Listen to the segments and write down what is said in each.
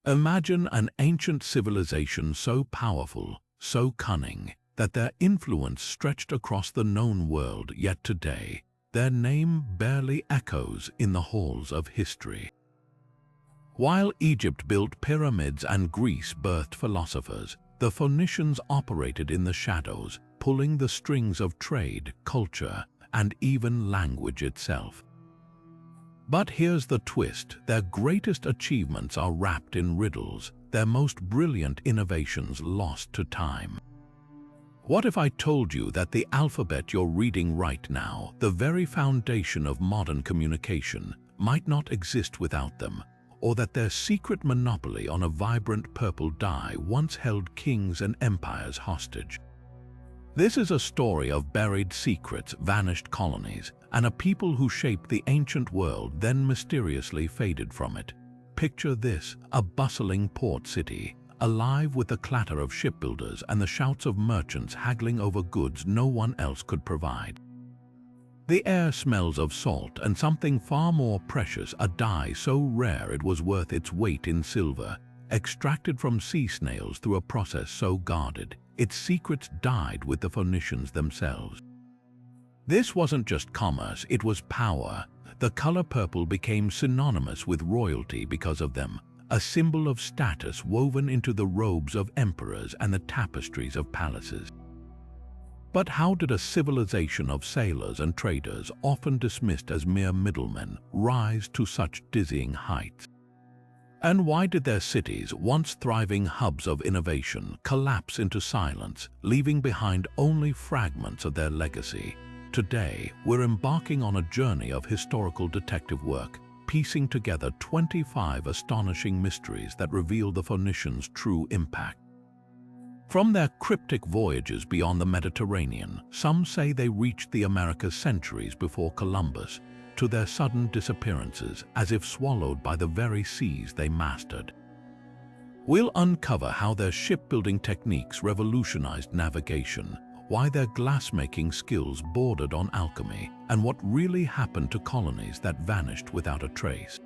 Imagine an ancient civilization so powerful, so cunning, that their influence stretched across the known world, yet today, their name barely echoes in the halls of history. While Egypt built pyramids and Greece birthed philosophers, the Phoenicians operated in the shadows, pulling the strings of trade, culture, and even language itself. But here's the twist: their greatest achievements are wrapped in riddles, their most brilliant innovations lost to time. What if I told you that the alphabet you're reading right now, the very foundation of modern communication, might not exist without them, or that their secret monopoly on a vibrant purple dye once held kings and empires hostage? This is a story of buried secrets, vanished colonies, and a people who shaped the ancient world then mysteriously faded from it. Picture this: a bustling port city, alive with the clatter of shipbuilders and the shouts of merchants haggling over goods no one else could provide. The air smells of salt and something far more precious, a dye so rare it was worth its weight in silver, extracted from sea snails through a process so guarded, its secrets died with the Phoenicians themselves. This wasn't just commerce, it was power. The color purple became synonymous with royalty because of them, a symbol of status woven into the robes of emperors and the tapestries of palaces. But how did a civilization of sailors and traders, often dismissed as mere middlemen, rise to such dizzying heights? And why did their cities, once thriving hubs of innovation, collapse into silence, leaving behind only fragments of their legacy? Today, we're embarking on a journey of historical detective work, piecing together 25 astonishing mysteries that reveal the Phoenicians' true impact. From their cryptic voyages beyond the Mediterranean, some say they reached the Americas centuries before Columbus, to their sudden disappearances as if swallowed by the very seas they mastered. We'll uncover how their shipbuilding techniques revolutionized navigation, why their glassmaking skills bordered on alchemy, and what really happened to colonies that vanished without a trace.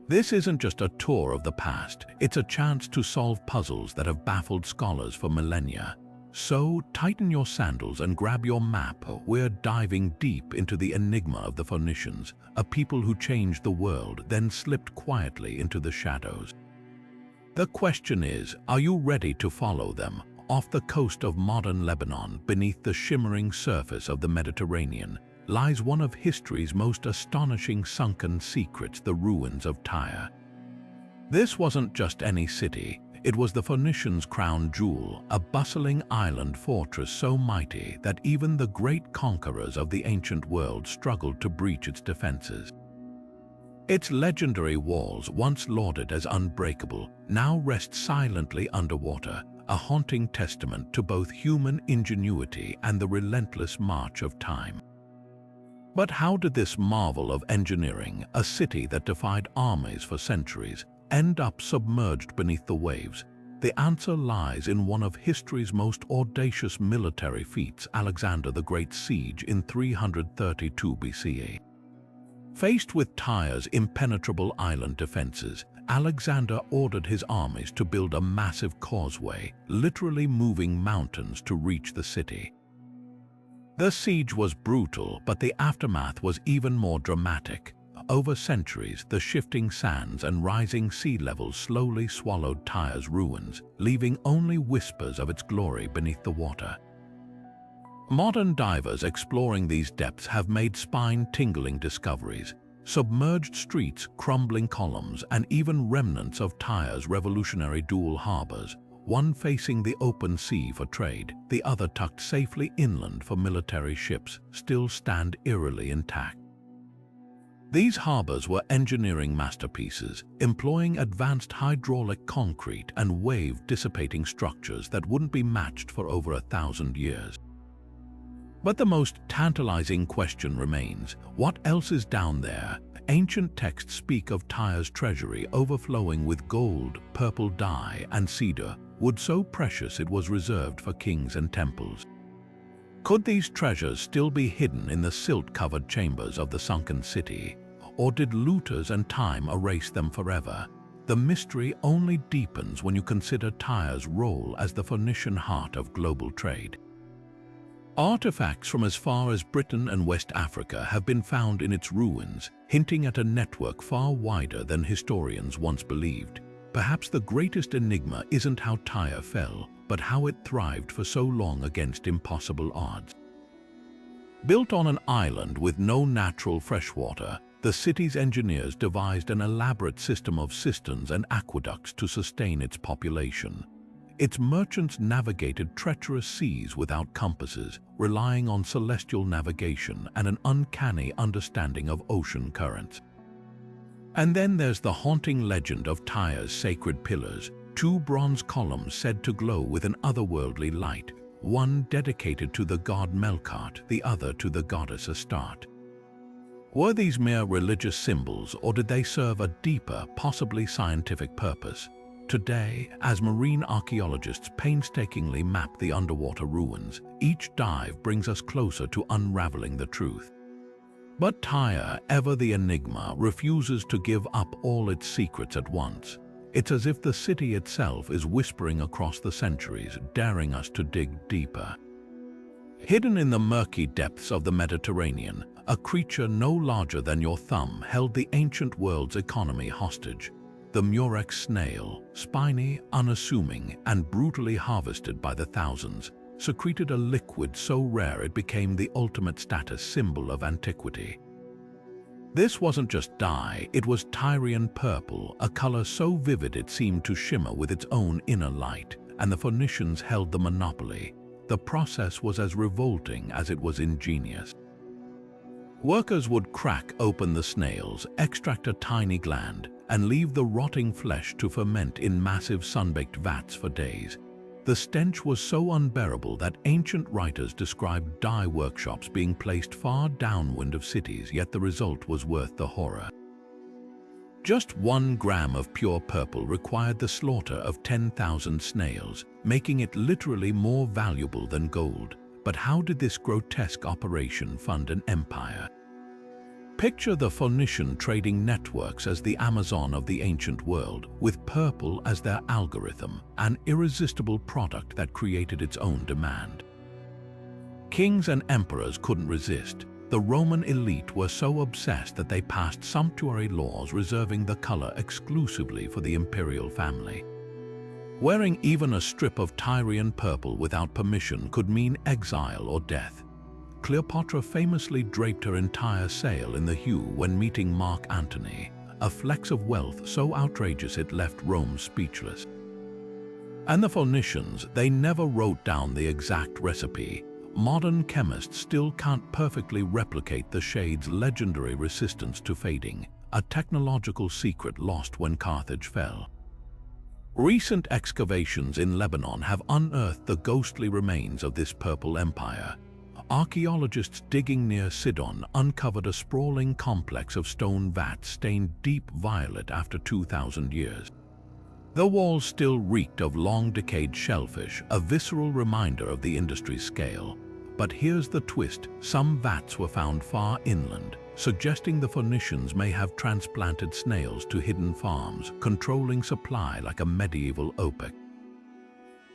This isn't just a tour of the past, it's a chance to solve puzzles that have baffled scholars for millennia. So tighten your sandals and grab your map. We're diving deep into the enigma of the Phoenicians, a people who changed the world, then slipped quietly into the shadows. The question is, are you ready to follow them? Off the coast of modern Lebanon, beneath the shimmering surface of the Mediterranean, lies one of history's most astonishing sunken secrets, the ruins of Tyre. This wasn't just any city. It was the Phoenicians' crown jewel, a bustling island fortress so mighty that even the great conquerors of the ancient world struggled to breach its defenses. Its legendary walls, once lauded as unbreakable, now rest silently underwater, a haunting testament to both human ingenuity and the relentless march of time. But how did this marvel of engineering, a city that defied armies for centuries, end up submerged beneath the waves? The answer lies in one of history's most audacious military feats, Alexander the Great's siege in 332 BCE. Faced with Tyre's impenetrable island defenses, Alexander ordered his armies to build a massive causeway, literally moving mountains to reach the city. The siege was brutal, but the aftermath was even more dramatic. Over centuries, the shifting sands and rising sea levels slowly swallowed Tyre's ruins, leaving only whispers of its glory beneath the water. Modern divers exploring these depths have made spine-tingling discoveries: submerged streets, crumbling columns, and even remnants of Tyre's revolutionary dual harbors, one facing the open sea for trade, the other tucked safely inland for military ships, still stand eerily intact. These harbors were engineering masterpieces, employing advanced hydraulic concrete and wave-dissipating structures that wouldn't be matched for over 1,000 years. But the most tantalizing question remains: what else is down there? Ancient texts speak of Tyre's treasury overflowing with gold, purple dye, and cedar, wood so precious it was reserved for kings and temples. Could these treasures still be hidden in the silt-covered chambers of the sunken city? Or did looters and time erase them forever? the mystery only deepens when you consider Tyre's role as the Phoenician heart of global trade. Artifacts from as far as Britain and West Africa have been found in its ruins, hinting at a network far wider than historians once believed. Perhaps the greatest enigma isn't how Tyre fell, but how it thrived for so long against impossible odds. Built on an island with no natural freshwater, the city's engineers devised an elaborate system of cisterns and aqueducts to sustain its population. Its merchants navigated treacherous seas without compasses, relying on celestial navigation and an uncanny understanding of ocean currents. And then there's the haunting legend of Tyre's sacred pillars, two bronze columns said to glow with an otherworldly light, one dedicated to the god Melkart, the other to the goddess Astarte. Were these mere religious symbols, or did they serve a deeper, possibly scientific purpose? Today, as marine archaeologists painstakingly map the underwater ruins, each dive brings us closer to unraveling the truth. But Tyre, ever the enigma, refuses to give up all its secrets at once. It's as if the city itself is whispering across the centuries, daring us to dig deeper. Hidden in the murky depths of the Mediterranean, a creature no larger than your thumb held the ancient world's economy hostage. The murex snail, spiny, unassuming, and brutally harvested by the thousands, secreted a liquid so rare it became the ultimate status symbol of antiquity. This wasn't just dye, it was Tyrian purple, a color so vivid it seemed to shimmer with its own inner light, and the Phoenicians held the monopoly. The process was as revolting as it was ingenious. Workers would crack open the snails, extract a tiny gland, and leave the rotting flesh to ferment in massive sun-baked vats for days. The stench was so unbearable that ancient writers described dye workshops being placed far downwind of cities, yet the result was worth the horror. Just 1 gram of pure purple required the slaughter of 10,000 snails, making it literally more valuable than gold. But how did this grotesque operation fund an empire? Picture the Phoenician trading networks as the Amazon of the ancient world, with purple as their algorithm, an irresistible product that created its own demand. Kings and emperors couldn't resist. The Roman elite were so obsessed that they passed sumptuary laws reserving the color exclusively for the imperial family. Wearing even a strip of Tyrian purple without permission could mean exile or death. Cleopatra famously draped her entire sail in the hue when meeting Mark Antony, a flex of wealth so outrageous it left Rome speechless. And the Phoenicians, they never wrote down the exact recipe. Modern chemists still can't perfectly replicate the shade's legendary resistance to fading, a technological secret lost when Carthage fell. Recent excavations in Lebanon have unearthed the ghostly remains of this purple empire. Archaeologists digging near Sidon uncovered a sprawling complex of stone vats stained deep violet after 2,000 years. The walls still reeked of long-decayed shellfish, a visceral reminder of the industry's scale. But here's the twist: some vats were found far inland, suggesting the Phoenicians may have transplanted snails to hidden farms, controlling supply like a medieval OPEC.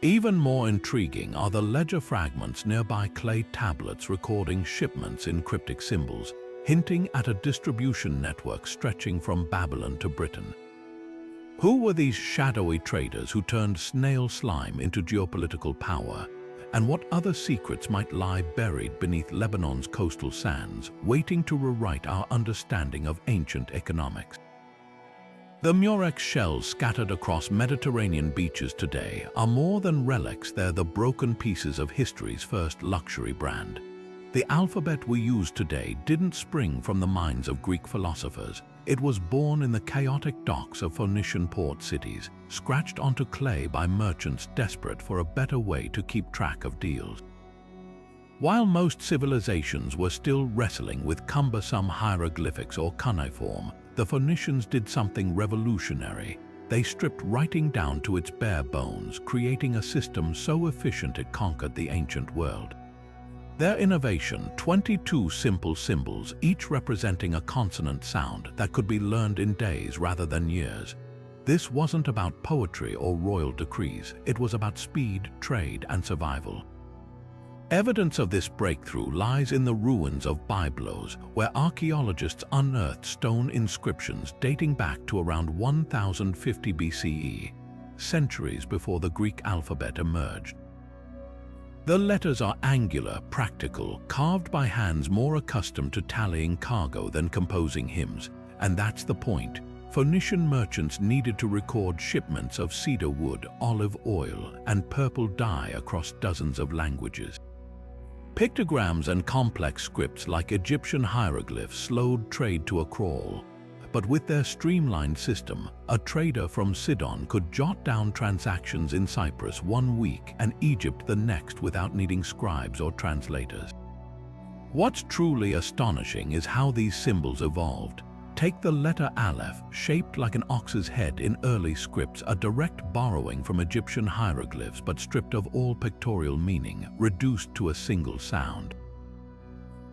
Even more intriguing are the ledger fragments nearby clay tablets recording shipments in cryptic symbols, hinting at a distribution network stretching from Babylon to Britain. Who were these shadowy traders who turned snail slime into geopolitical power? And what other secrets might lie buried beneath Lebanon's coastal sands, waiting to rewrite our understanding of ancient economics? The murex shells scattered across Mediterranean beaches today are more than relics, they're the broken pieces of history's first luxury brand. The alphabet we use today didn't spring from the minds of Greek philosophers. It was born in the chaotic docks of Phoenician port cities, scratched onto clay by merchants desperate for a better way to keep track of deals. While most civilizations were still wrestling with cumbersome hieroglyphics or cuneiform, the Phoenicians did something revolutionary. They stripped writing down to its bare bones, creating a system so efficient it conquered the ancient world. Their innovation, 22 simple symbols, each representing a consonant sound that could be learned in days rather than years. This wasn't about poetry or royal decrees, it was about speed, trade, and survival. Evidence of this breakthrough lies in the ruins of Byblos, where archaeologists unearthed stone inscriptions dating back to around 1050 BCE, centuries before the Greek alphabet emerged. The letters are angular, practical, carved by hands more accustomed to tallying cargo than composing hymns, and that's the point. Phoenician merchants needed to record shipments of cedar wood, olive oil, and purple dye across dozens of languages. Pictograms and complex scripts like Egyptian hieroglyphs slowed trade to a crawl. But with their streamlined system, a trader from Sidon could jot down transactions in Cyprus one week and Egypt the next without needing scribes or translators. What's truly astonishing is how these symbols evolved. Take the letter Aleph, shaped like an ox's head in early scripts, a direct borrowing from Egyptian hieroglyphs but stripped of all pictorial meaning, reduced to a single sound.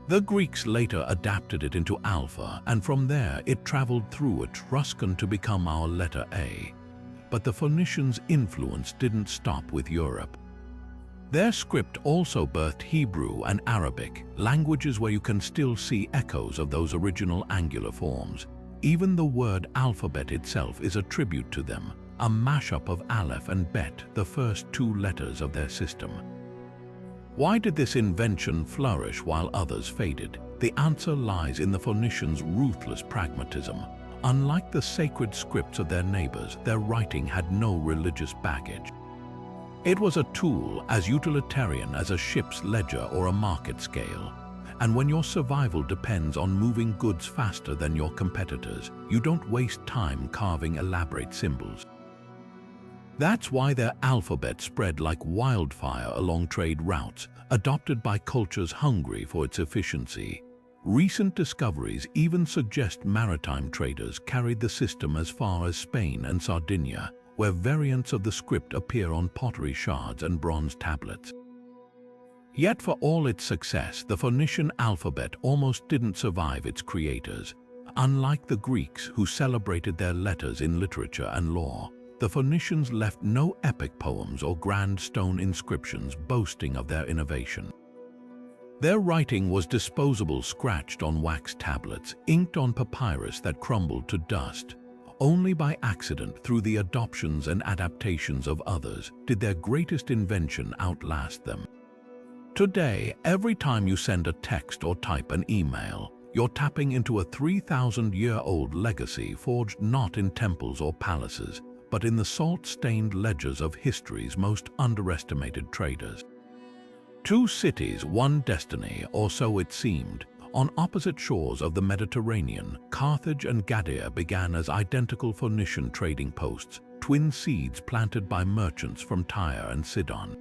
The Greeks later adapted it into Alpha, and from there it traveled through Etruscan to become our letter A. But the Phoenicians' influence didn't stop with Europe. Their script also birthed Hebrew and Arabic, languages where you can still see echoes of those original angular forms. Even the word alphabet itself is a tribute to them, a mashup of Aleph and Bet, the first two letters of their system. Why did this invention flourish while others faded? The answer lies in the Phoenicians' ruthless pragmatism. Unlike the sacred scripts of their neighbors, their writing had no religious baggage. It was a tool as utilitarian as a ship's ledger or a market scale. And when your survival depends on moving goods faster than your competitors, you don't waste time carving elaborate symbols. That's why their alphabet spread like wildfire along trade routes, adopted by cultures hungry for its efficiency. Recent discoveries even suggest maritime traders carried the system as far as Spain and Sardinia, where variants of the script appear on pottery shards and bronze tablets. Yet for all its success, the Phoenician alphabet almost didn't survive its creators. Unlike the Greeks, who celebrated their letters in literature and law, the Phoenicians left no epic poems or grand stone inscriptions boasting of their innovation. Their writing was disposable, scratched on wax tablets, inked on papyrus that crumbled to dust. Only by accident, through the adoptions and adaptations of others, did their greatest invention outlast them. Today, every time you send a text or type an email, you're tapping into a 3,000-year-old legacy forged not in temples or palaces, but in the salt-stained ledgers of history's most underestimated traders. Two cities, one destiny, or so it seemed. On opposite shores of the Mediterranean, Carthage and Gadir began as identical Phoenician trading posts, twin seeds planted by merchants from Tyre and Sidon.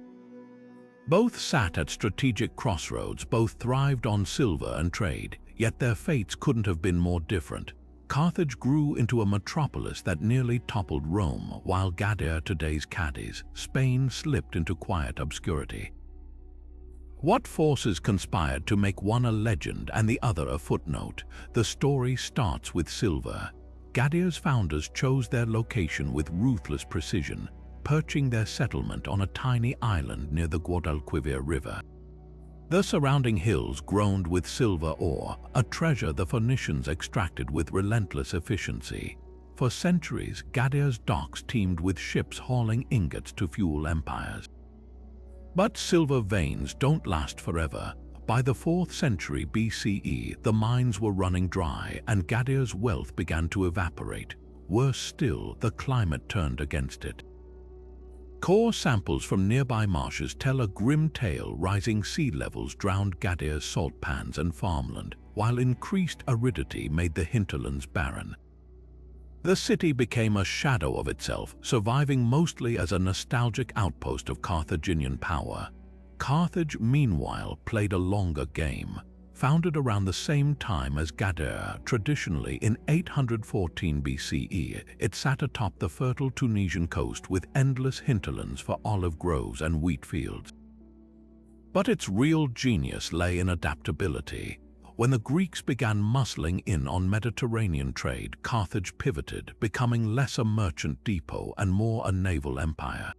Both sat at strategic crossroads, both thrived on silver and trade, yet their fates couldn't have been more different. Carthage grew into a metropolis that nearly toppled Rome, while Gadir, today's Cadiz, Spain, slipped into quiet obscurity. What forces conspired to make one a legend and the other a footnote? The story starts with silver. Gadir's founders chose their location with ruthless precision, perching their settlement on a tiny island near the Guadalquivir River. The surrounding hills groaned with silver ore, a treasure the Phoenicians extracted with relentless efficiency. For centuries, Gadir's docks teemed with ships hauling ingots to fuel empires. But silver veins don't last forever. By the 4th century BCE, the mines were running dry and Gadir's wealth began to evaporate. Worse still, the climate turned against it. Core samples from nearby marshes tell a grim tale. Rising sea levels drowned Gadir's salt pans and farmland, while increased aridity made the hinterlands barren. The city became a shadow of itself, surviving mostly as a nostalgic outpost of Carthaginian power. Carthage, meanwhile, played a longer game. Founded around the same time as Gadir, traditionally in 814 BCE, it sat atop the fertile Tunisian coast with endless hinterlands for olive groves and wheat fields. But its real genius lay in adaptability. When the Greeks began muscling in on Mediterranean trade, Carthage pivoted, becoming less a merchant depot and more a naval empire.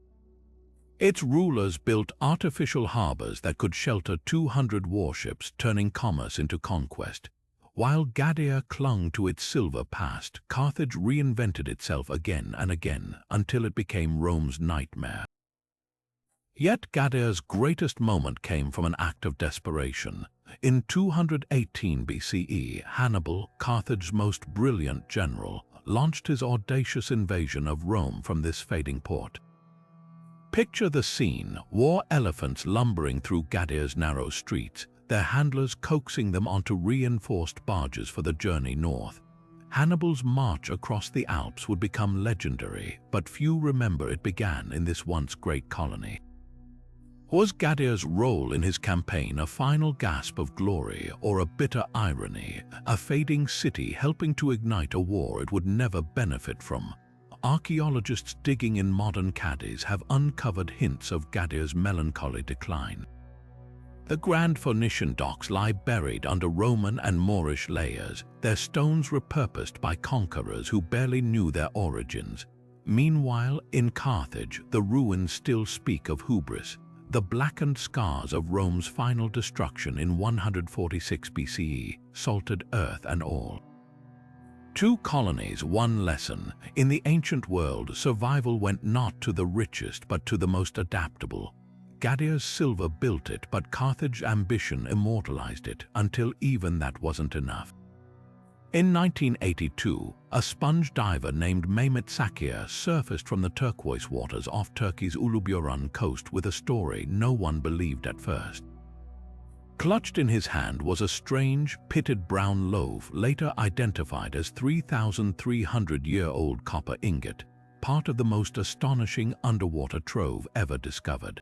Its rulers built artificial harbors that could shelter 200 warships, turning commerce into conquest. While Gadir clung to its silver past, Carthage reinvented itself again and again until it became Rome's nightmare. Yet Gadir's greatest moment came from an act of desperation. In 218 BCE, Hannibal, Carthage's most brilliant general, launched his audacious invasion of Rome from this fading port. Picture the scene: war elephants lumbering through Gadir's narrow streets, their handlers coaxing them onto reinforced barges for the journey north. Hannibal's march across the Alps would become legendary, but few remember it began in this once great colony. Was Gadir's role in his campaign a final gasp of glory or a bitter irony, a fading city helping to ignite a war it would never benefit from? Archaeologists digging in modern Cadiz have uncovered hints of Gadir's melancholy decline. The grand Phoenician docks lie buried under Roman and Moorish layers, their stones repurposed by conquerors who barely knew their origins. Meanwhile, in Carthage, the ruins still speak of hubris, the blackened scars of Rome's final destruction in 146 BCE, salted earth and all. Two colonies, one lesson. In the ancient world, survival went not to the richest but to the most adaptable. Gadir's silver built it, but Carthage's ambition immortalized it until even that wasn't enough. In 1982, a sponge diver named Mehmet Sakir surfaced from the turquoise waters off Turkey's Uluburun coast with a story no one believed at first. Clutched in his hand was a strange, pitted brown loaf, later identified as 3,300-year-old copper ingot, part of the most astonishing underwater trove ever discovered.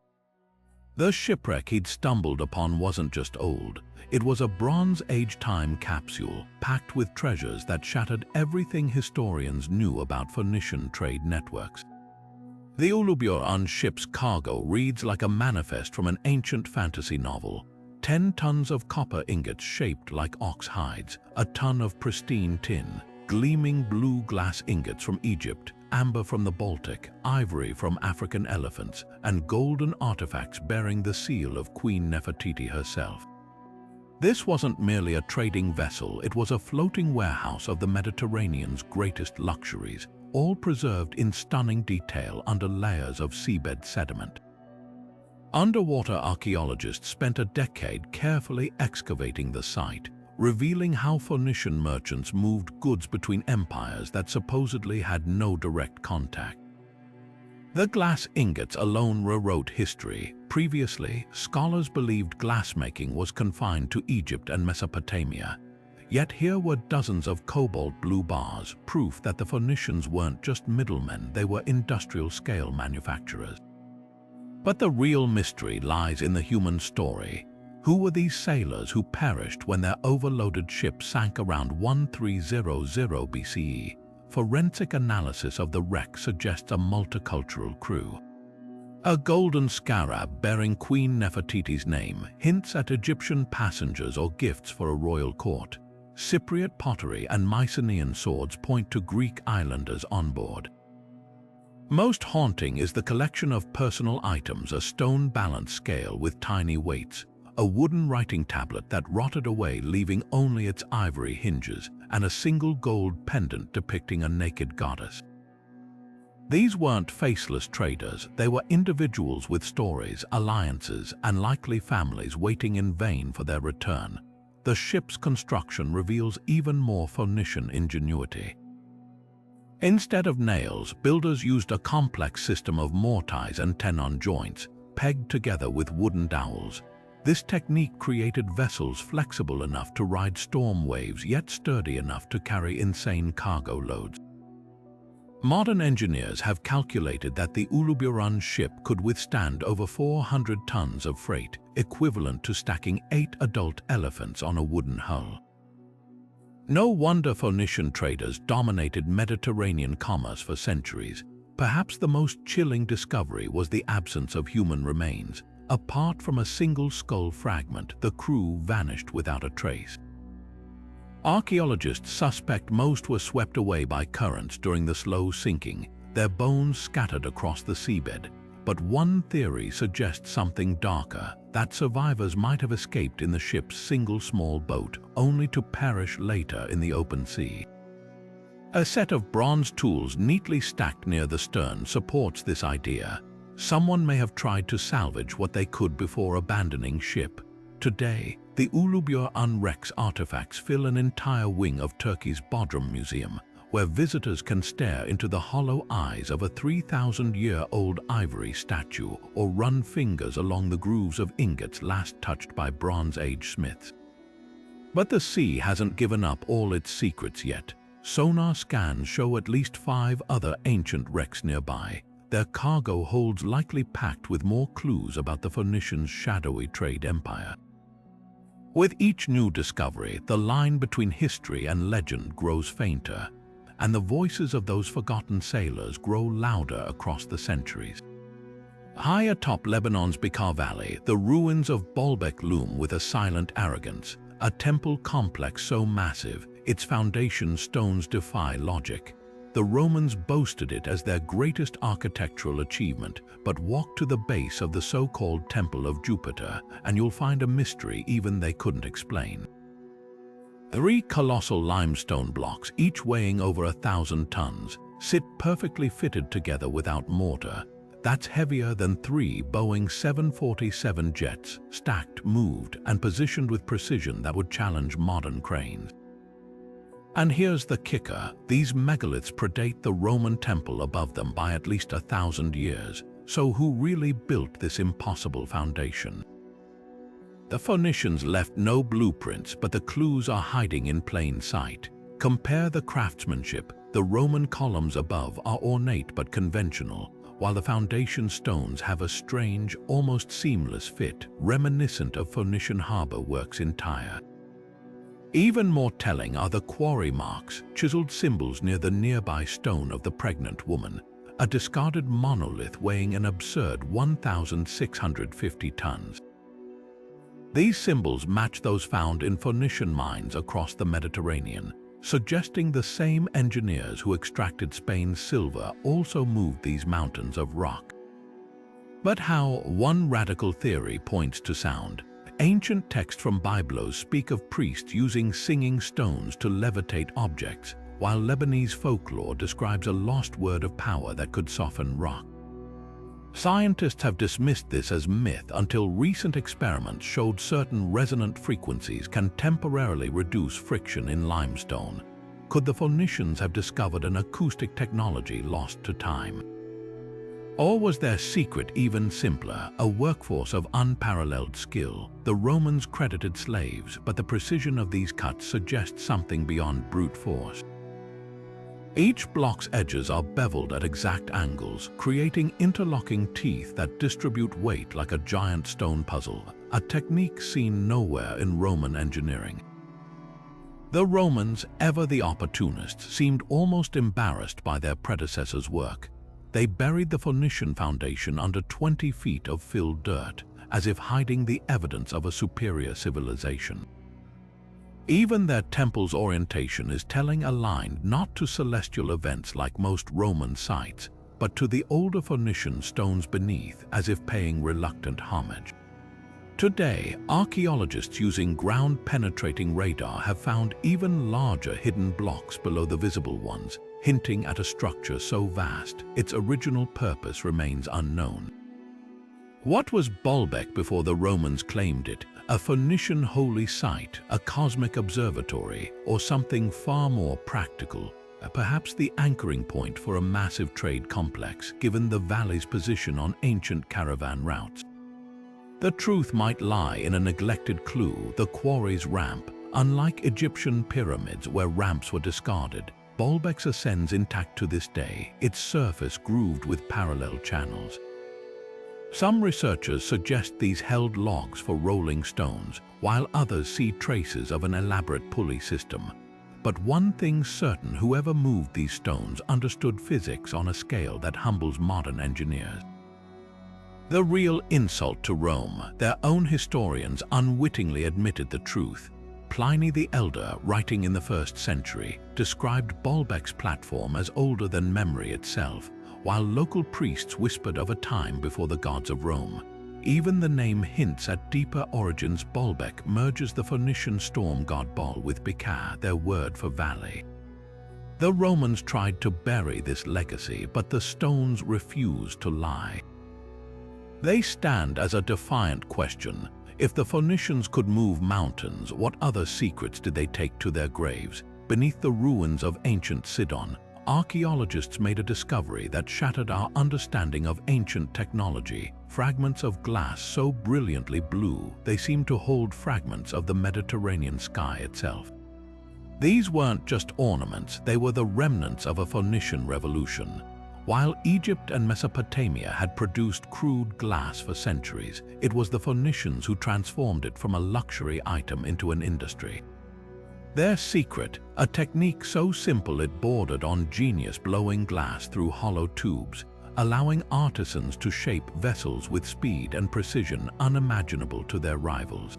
The shipwreck he'd stumbled upon wasn't just old. It was a Bronze Age time capsule packed with treasures that shattered everything historians knew about Phoenician trade networks. The Uluburun ship's cargo reads like a manifest from an ancient fantasy novel. 10 tons of copper ingots shaped like ox hides, a ton of pristine tin, gleaming blue glass ingots from Egypt, amber from the Baltic, ivory from African elephants, and golden artifacts bearing the seal of Queen Nefertiti herself. This wasn't merely a trading vessel, it was a floating warehouse of the Mediterranean's greatest luxuries, all preserved in stunning detail under layers of seabed sediment. Underwater archaeologists spent a decade carefully excavating the site, revealing how Phoenician merchants moved goods between empires that supposedly had no direct contact. The glass ingots alone rewrote history. Previously, scholars believed glassmaking was confined to Egypt and Mesopotamia. Yet here were dozens of cobalt blue bars, proof that the Phoenicians weren't just middlemen, they were industrial-scale manufacturers. But the real mystery lies in the human story. Who were these sailors who perished when their overloaded ship sank around 1300 BCE? Forensic analysis of the wreck suggests a multicultural crew. A golden scarab bearing Queen Nefertiti's name hints at Egyptian passengers or gifts for a royal court. Cypriot pottery and Mycenaean swords point to Greek islanders on board. Most haunting is the collection of personal items, a stone balance scale with tiny weights, a wooden writing tablet that rotted away leaving only its ivory hinges, and a single gold pendant depicting a naked goddess. These weren't faceless traders, they were individuals with stories, alliances, and likely families waiting in vain for their return. The ship's construction reveals even more Phoenician ingenuity. Instead of nails, builders used a complex system of mortise and tenon joints, pegged together with wooden dowels. This technique created vessels flexible enough to ride storm waves, yet sturdy enough to carry insane cargo loads. Modern engineers have calculated that the Uluburun ship could withstand over 400 tons of freight, equivalent to stacking 8 adult elephants on a wooden hull. No wonder Phoenician traders dominated Mediterranean commerce for centuries. Perhaps the most chilling discovery was the absence of human remains. Apart from a single skull fragment, the crew vanished without a trace. Archaeologists suspect most were swept away by currents during the slow sinking, their bones scattered across the seabed. But one theory suggests something darker, that survivors might have escaped in the ship's single small boat, only to perish later in the open sea. A set of bronze tools neatly stacked near the stern supports this idea. Someone may have tried to salvage what they could before abandoning ship. Today, the Uluburun wrecks artifacts fill an entire wing of Turkey's Bodrum Museum, where visitors can stare into the hollow eyes of a 3,000-year-old ivory statue or run fingers along the grooves of ingots last touched by Bronze Age smiths. But the sea hasn't given up all its secrets yet. Sonar scans show at least 5 other ancient wrecks nearby, their cargo holds likely packed with more clues about the Phoenicians' shadowy trade empire. With each new discovery, the line between history and legend grows fainter, and the voices of those forgotten sailors grow louder across the centuries. High atop Lebanon's Bekaa Valley, the ruins of Baalbek loom with a silent arrogance, a temple complex so massive, its foundation stones defy logic. The Romans boasted it as their greatest architectural achievement, but walk to the base of the so-called Temple of Jupiter, and you'll find a mystery even they couldn't explain. 3 colossal limestone blocks, each weighing over 1,000 tons, sit perfectly fitted together without mortar. That's heavier than 3 Boeing 747 jets, stacked, moved, and positioned with precision that would challenge modern cranes. And here's the kicker, these megaliths predate the Roman temple above them by at least 1,000 years. So who really built this impossible foundation? The Phoenicians left no blueprints, but the clues are hiding in plain sight. Compare the craftsmanship. The Roman columns above are ornate but conventional, while the foundation stones have a strange, almost seamless fit, reminiscent of Phoenician harbor works in Tyre. Even more telling are the quarry marks, chiseled symbols near the nearby stone of the pregnant woman, a discarded monolith weighing an absurd 1,650 tons. These symbols match those found in Phoenician mines across the Mediterranean, suggesting the same engineers who extracted Spain's silver also moved these mountains of rock. But how? One radical theory points to sound. Ancient texts from Byblos speak of priests using singing stones to levitate objects, while Lebanese folklore describes a lost word of power that could soften rock. Scientists have dismissed this as myth until recent experiments showed certain resonant frequencies can temporarily reduce friction in limestone. Could the Phoenicians have discovered an acoustic technology lost to time? Or was their secret even simpler, a workforce of unparalleled skill? The Romans credited slaves, but the precision of these cuts suggests something beyond brute force. Each block's edges are beveled at exact angles, creating interlocking teeth that distribute weight like a giant stone puzzle, a technique seen nowhere in Roman engineering. The Romans, ever the opportunists, seemed almost embarrassed by their predecessors' work. They buried the Phoenician foundation under 20 feet of filled dirt, as if hiding the evidence of a superior civilization. Even their temple's orientation is telling, aligned not to celestial events like most Roman sites, but to the older Phoenician stones beneath, as if paying reluctant homage. Today, archaeologists using ground-penetrating radar have found even larger hidden blocks below the visible ones, hinting at a structure so vast, its original purpose remains unknown. What was Baalbek before the Romans claimed it? A Phoenician holy site, a cosmic observatory, or something far more practical? Perhaps the anchoring point for a massive trade complex, given the valley's position on ancient caravan routes. The truth might lie in a neglected clue, the quarry's ramp. Unlike Egyptian pyramids where ramps were discarded, Baalbek ascends intact to this day, its surface grooved with parallel channels. Some researchers suggest these held logs for rolling stones, while others see traces of an elaborate pulley system. But one thing's certain, whoever moved these stones understood physics on a scale that humbles modern engineers. The real insult to Rome, their own historians unwittingly admitted the truth. Pliny the Elder, writing in the 1st century, described Baalbek's platform as older than memory itself, while local priests whispered of a time before the gods of Rome. Even the name hints at deeper origins. Baalbek merges the Phoenician storm god Baal with Beka, their word for valley. The Romans tried to bury this legacy, but the stones refused to lie. They stand as a defiant question. If the Phoenicians could move mountains, what other secrets did they take to their graves? Beneath the ruins of ancient Sidon, archaeologists made a discovery that shattered our understanding of ancient technology. Fragments of glass so brilliantly blue, they seemed to hold fragments of the Mediterranean sky itself. These weren't just ornaments, they were the remnants of a Phoenician revolution. While Egypt and Mesopotamia had produced crude glass for centuries, it was the Phoenicians who transformed it from a luxury item into an industry. Their secret, a technique so simple it bordered on genius, blowing glass through hollow tubes, allowing artisans to shape vessels with speed and precision unimaginable to their rivals.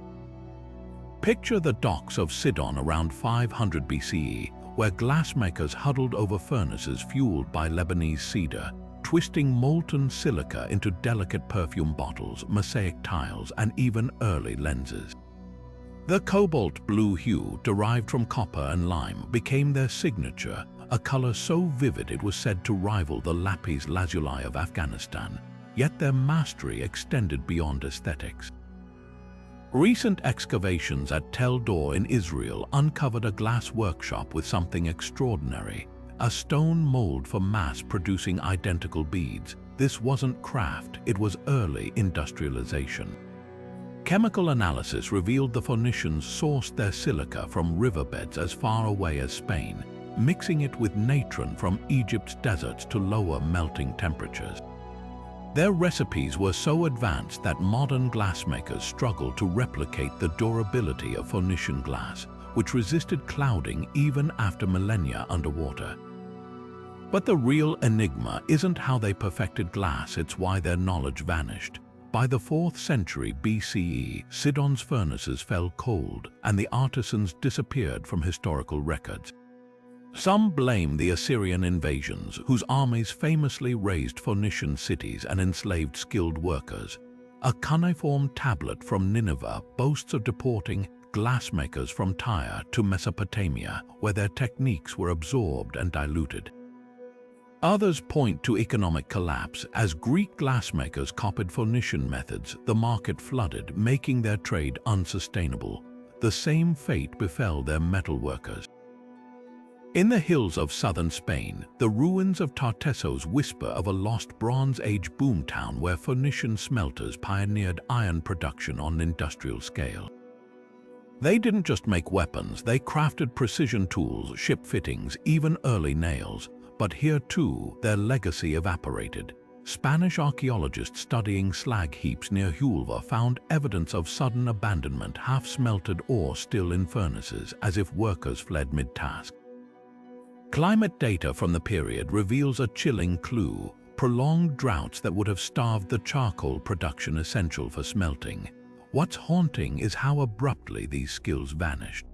Picture the docks of Sidon around 500 BCE, where glassmakers huddled over furnaces fueled by Lebanese cedar, twisting molten silica into delicate perfume bottles, mosaic tiles, and even early lenses. The cobalt blue hue, derived from copper and lime, became their signature, a color so vivid it was said to rival the lapis lazuli of Afghanistan, yet their mastery extended beyond aesthetics. Recent excavations at Tel Dor in Israel uncovered a glass workshop with something extraordinary, a stone mold for mass-producing identical beads. This wasn't craft, it was early industrialization. Chemical analysis revealed the Phoenicians sourced their silica from riverbeds as far away as Spain, mixing it with natron from Egypt's deserts to lower melting temperatures. Their recipes were so advanced that modern glassmakers struggled to replicate the durability of Phoenician glass, which resisted clouding even after millennia underwater. But the real enigma isn't how they perfected glass, it's why their knowledge vanished. By the 4th century BCE, Sidon's furnaces fell cold and the artisans disappeared from historical records. Some blame the Assyrian invasions, whose armies famously razed Phoenician cities and enslaved skilled workers. A cuneiform tablet from Nineveh boasts of deporting glassmakers from Tyre to Mesopotamia, where their techniques were absorbed and diluted. Others point to economic collapse. As Greek glassmakers copied Phoenician methods, the market flooded, making their trade unsustainable. The same fate befell their metalworkers. In the hills of southern Spain, the ruins of Tartessos whisper of a lost Bronze Age boomtown where Phoenician smelters pioneered iron production on an industrial scale. They didn't just make weapons, they crafted precision tools, ship fittings, even early nails. But here too, their legacy evaporated. Spanish archaeologists studying slag heaps near Huelva found evidence of sudden abandonment, half-smelted ore still in furnaces, as if workers fled mid-task. Climate data from the period reveals a chilling clue: prolonged droughts that would have starved the charcoal production essential for smelting. What's haunting is how abruptly these skills vanished.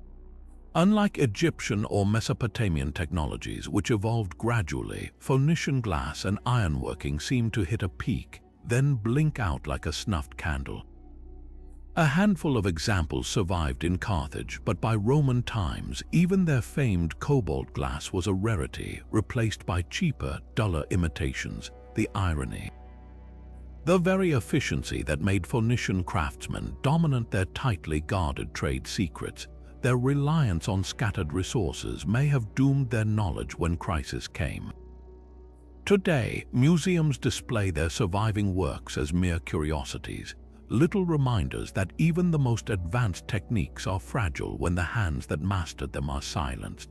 Unlike Egyptian or Mesopotamian technologies, which evolved gradually, Phoenician glass and ironworking seemed to hit a peak, then blink out like a snuffed candle. A handful of examples survived in Carthage, but by Roman times, even their famed cobalt glass was a rarity, replaced by cheaper, duller imitations. The irony. The very efficiency that made Phoenician craftsmen dominant their tightly guarded trade secrets, their reliance on scattered resources may have doomed their knowledge when crisis came. Today, museums display their surviving works as mere curiosities, little reminders that even the most advanced techniques are fragile when the hands that mastered them are silenced.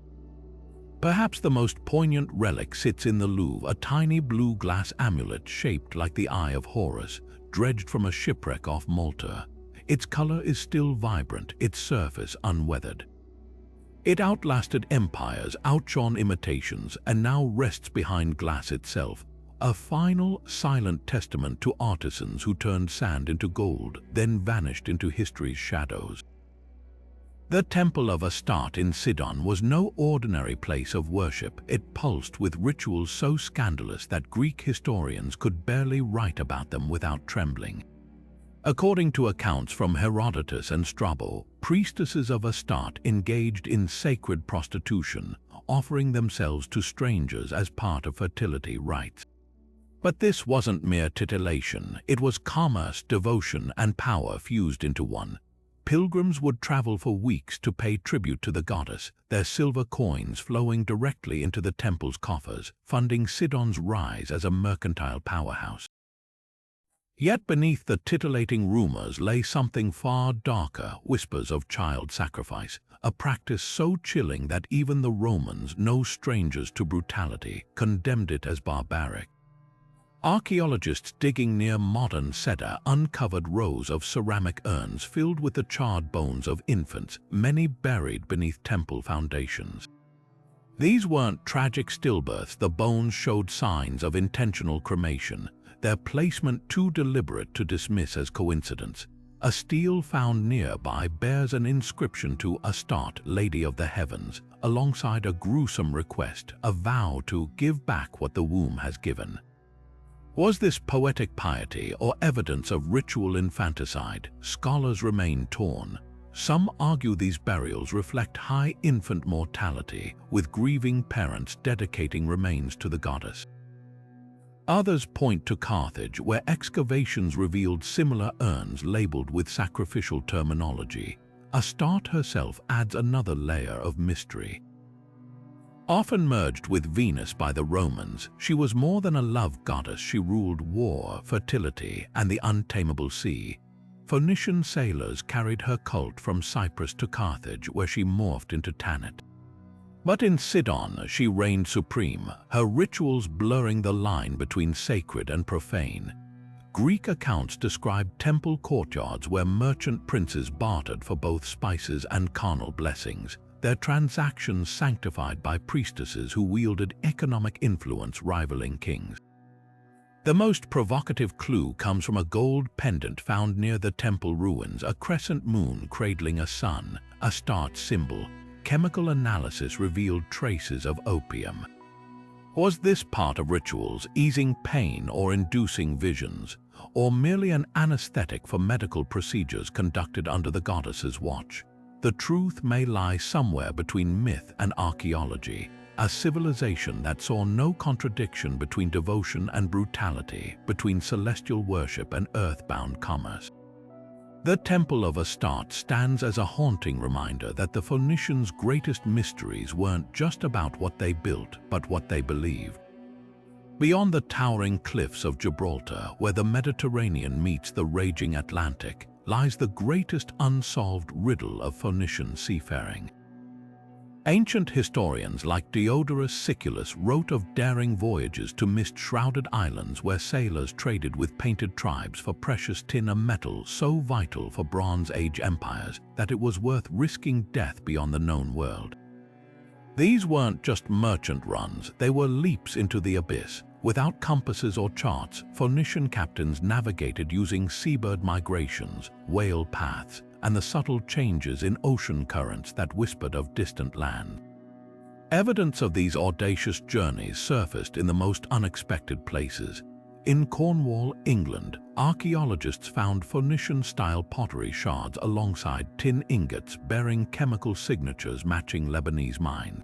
Perhaps the most poignant relic sits in the Louvre, a tiny blue glass amulet shaped like the Eye of Horus, dredged from a shipwreck off Malta. Its color is still vibrant, its surface unweathered. It outlasted empires, outshone imitations, and now rests behind glass itself, a final, silent testament to artisans who turned sand into gold, then vanished into history's shadows. The Temple of Astarte in Sidon was no ordinary place of worship. It pulsed with rituals so scandalous that Greek historians could barely write about them without trembling. According to accounts from Herodotus and Strabo, priestesses of Astarte engaged in sacred prostitution, offering themselves to strangers as part of fertility rites. But this wasn't mere titillation. It was commerce, devotion, and power fused into one. Pilgrims would travel for weeks to pay tribute to the goddess, their silver coins flowing directly into the temple's coffers, funding Sidon's rise as a mercantile powerhouse. Yet beneath the titillating rumors lay something far darker, whispers of child sacrifice, a practice so chilling that even the Romans, no strangers to brutality, condemned it as barbaric. Archaeologists digging near modern Cedar uncovered rows of ceramic urns filled with the charred bones of infants, many buried beneath temple foundations. These weren't tragic stillbirths. The bones showed signs of intentional cremation, their placement too deliberate to dismiss as coincidence. A stele found nearby bears an inscription to Astarte, Lady of the Heavens, alongside a gruesome request, a vow to give back what the womb has given. Was this poetic piety or evidence of ritual infanticide? Scholars remain torn. Some argue these burials reflect high infant mortality, with grieving parents dedicating remains to the goddess. Others point to Carthage, where excavations revealed similar urns labeled with sacrificial terminology. Astarte herself adds another layer of mystery. Often merged with Venus by the Romans, she was more than a love goddess. She ruled war, fertility, and the untamable sea. Phoenician sailors carried her cult from Cyprus to Carthage, where she morphed into Tanit. But in Sidon, she reigned supreme, her rituals blurring the line between sacred and profane. Greek accounts describe temple courtyards where merchant princes bartered for both spices and carnal blessings, their transactions sanctified by priestesses who wielded economic influence rivaling kings. The most provocative clue comes from a gold pendant found near the temple ruins, a crescent moon cradling a sun, Astarte's symbol. Chemical analysis revealed traces of opium. Was this part of rituals, easing pain or inducing visions, or merely an anesthetic for medical procedures conducted under the goddess's watch? The truth may lie somewhere between myth and archaeology, a civilization that saw no contradiction between devotion and brutality, between celestial worship and earthbound commerce. The Temple of Astarte stands as a haunting reminder that the Phoenicians' greatest mysteries weren't just about what they built, but what they believed. Beyond the towering cliffs of Gibraltar, where the Mediterranean meets the raging Atlantic, lies the greatest unsolved riddle of Phoenician seafaring. Ancient historians like Diodorus Siculus wrote of daring voyages to mist-shrouded islands where sailors traded with painted tribes for precious tin, a metal so vital for Bronze Age empires that it was worth risking death beyond the known world. These weren't just merchant runs, they were leaps into the abyss. Without compasses or charts, Phoenician captains navigated using seabird migrations, whale paths, and the subtle changes in ocean currents that whispered of distant land. Evidence of these audacious journeys surfaced in the most unexpected places. In Cornwall, England, archaeologists found Phoenician-style pottery shards alongside tin ingots bearing chemical signatures matching Lebanese mines.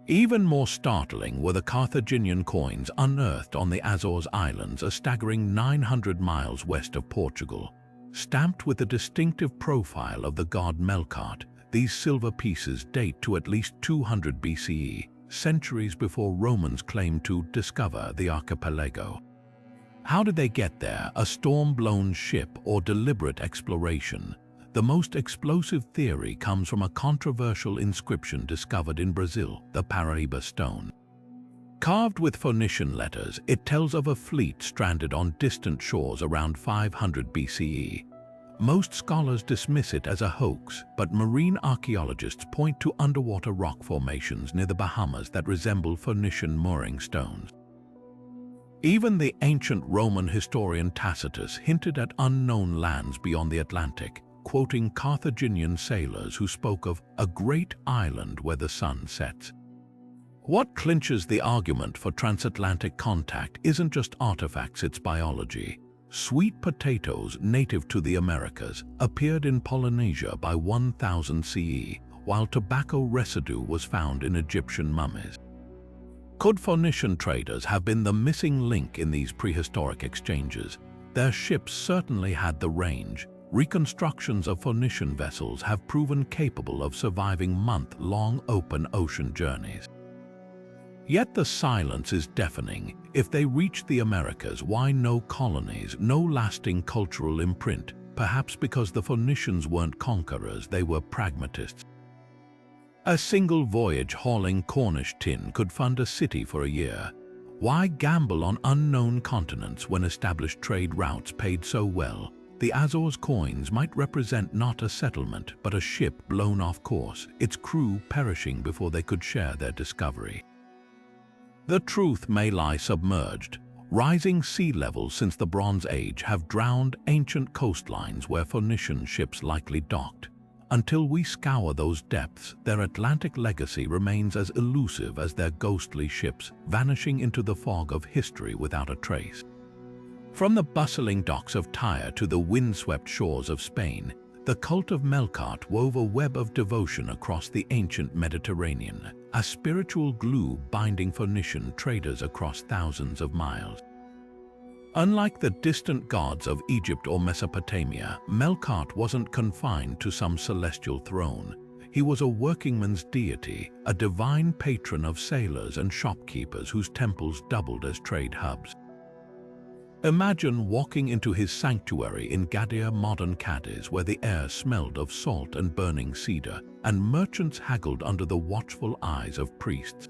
Even more startling were the Carthaginian coins unearthed on the Azores Islands, a staggering 900 miles west of Portugal. Stamped with the distinctive profile of the god Melkart, these silver pieces date to at least 200 BCE, centuries before Romans claimed to discover the archipelago. How did they get there? A storm-blown ship or deliberate exploration? The most explosive theory comes from a controversial inscription discovered in Brazil, the Paraíba stone. Carved with Phoenician letters, it tells of a fleet stranded on distant shores around 500 BCE. Most scholars dismiss it as a hoax, but marine archaeologists point to underwater rock formations near the Bahamas that resemble Phoenician mooring stones. Even the ancient Roman historian Tacitus hinted at unknown lands beyond the Atlantic, quoting Carthaginian sailors who spoke of a great island where the sun sets. What clinches the argument for transatlantic contact isn't just artifacts, it's biology. Sweet potatoes native to the Americas appeared in Polynesia by 1000 CE, while tobacco residue was found in Egyptian mummies. Could Phoenician traders have been the missing link in these prehistoric exchanges? Their ships certainly had the range. Reconstructions of Phoenician vessels have proven capable of surviving month-long open ocean journeys. Yet the silence is deafening. If they reached the Americas, why no colonies, no lasting cultural imprint? Perhaps because the Phoenicians weren't conquerors, they were pragmatists. A single voyage hauling Cornish tin could fund a city for a year. Why gamble on unknown continents when established trade routes paid so well? The Azores coins might represent not a settlement, but a ship blown off course, its crew perishing before they could share their discovery. The truth may lie submerged. Rising sea levels since the Bronze Age have drowned ancient coastlines where Phoenician ships likely docked. Until we scour those depths, their Atlantic legacy remains as elusive as their ghostly ships, vanishing into the fog of history without a trace. From the bustling docks of Tyre to the windswept shores of Spain, the cult of Melkart wove a web of devotion across the ancient Mediterranean, a spiritual glue binding Phoenician traders across thousands of miles. Unlike the distant gods of Egypt or Mesopotamia, Melkart wasn't confined to some celestial throne. He was a workingman's deity, a divine patron of sailors and shopkeepers whose temples doubled as trade hubs. Imagine walking into his sanctuary in Gadir, modern Cadiz, where the air smelled of salt and burning cedar, and merchants haggled under the watchful eyes of priests.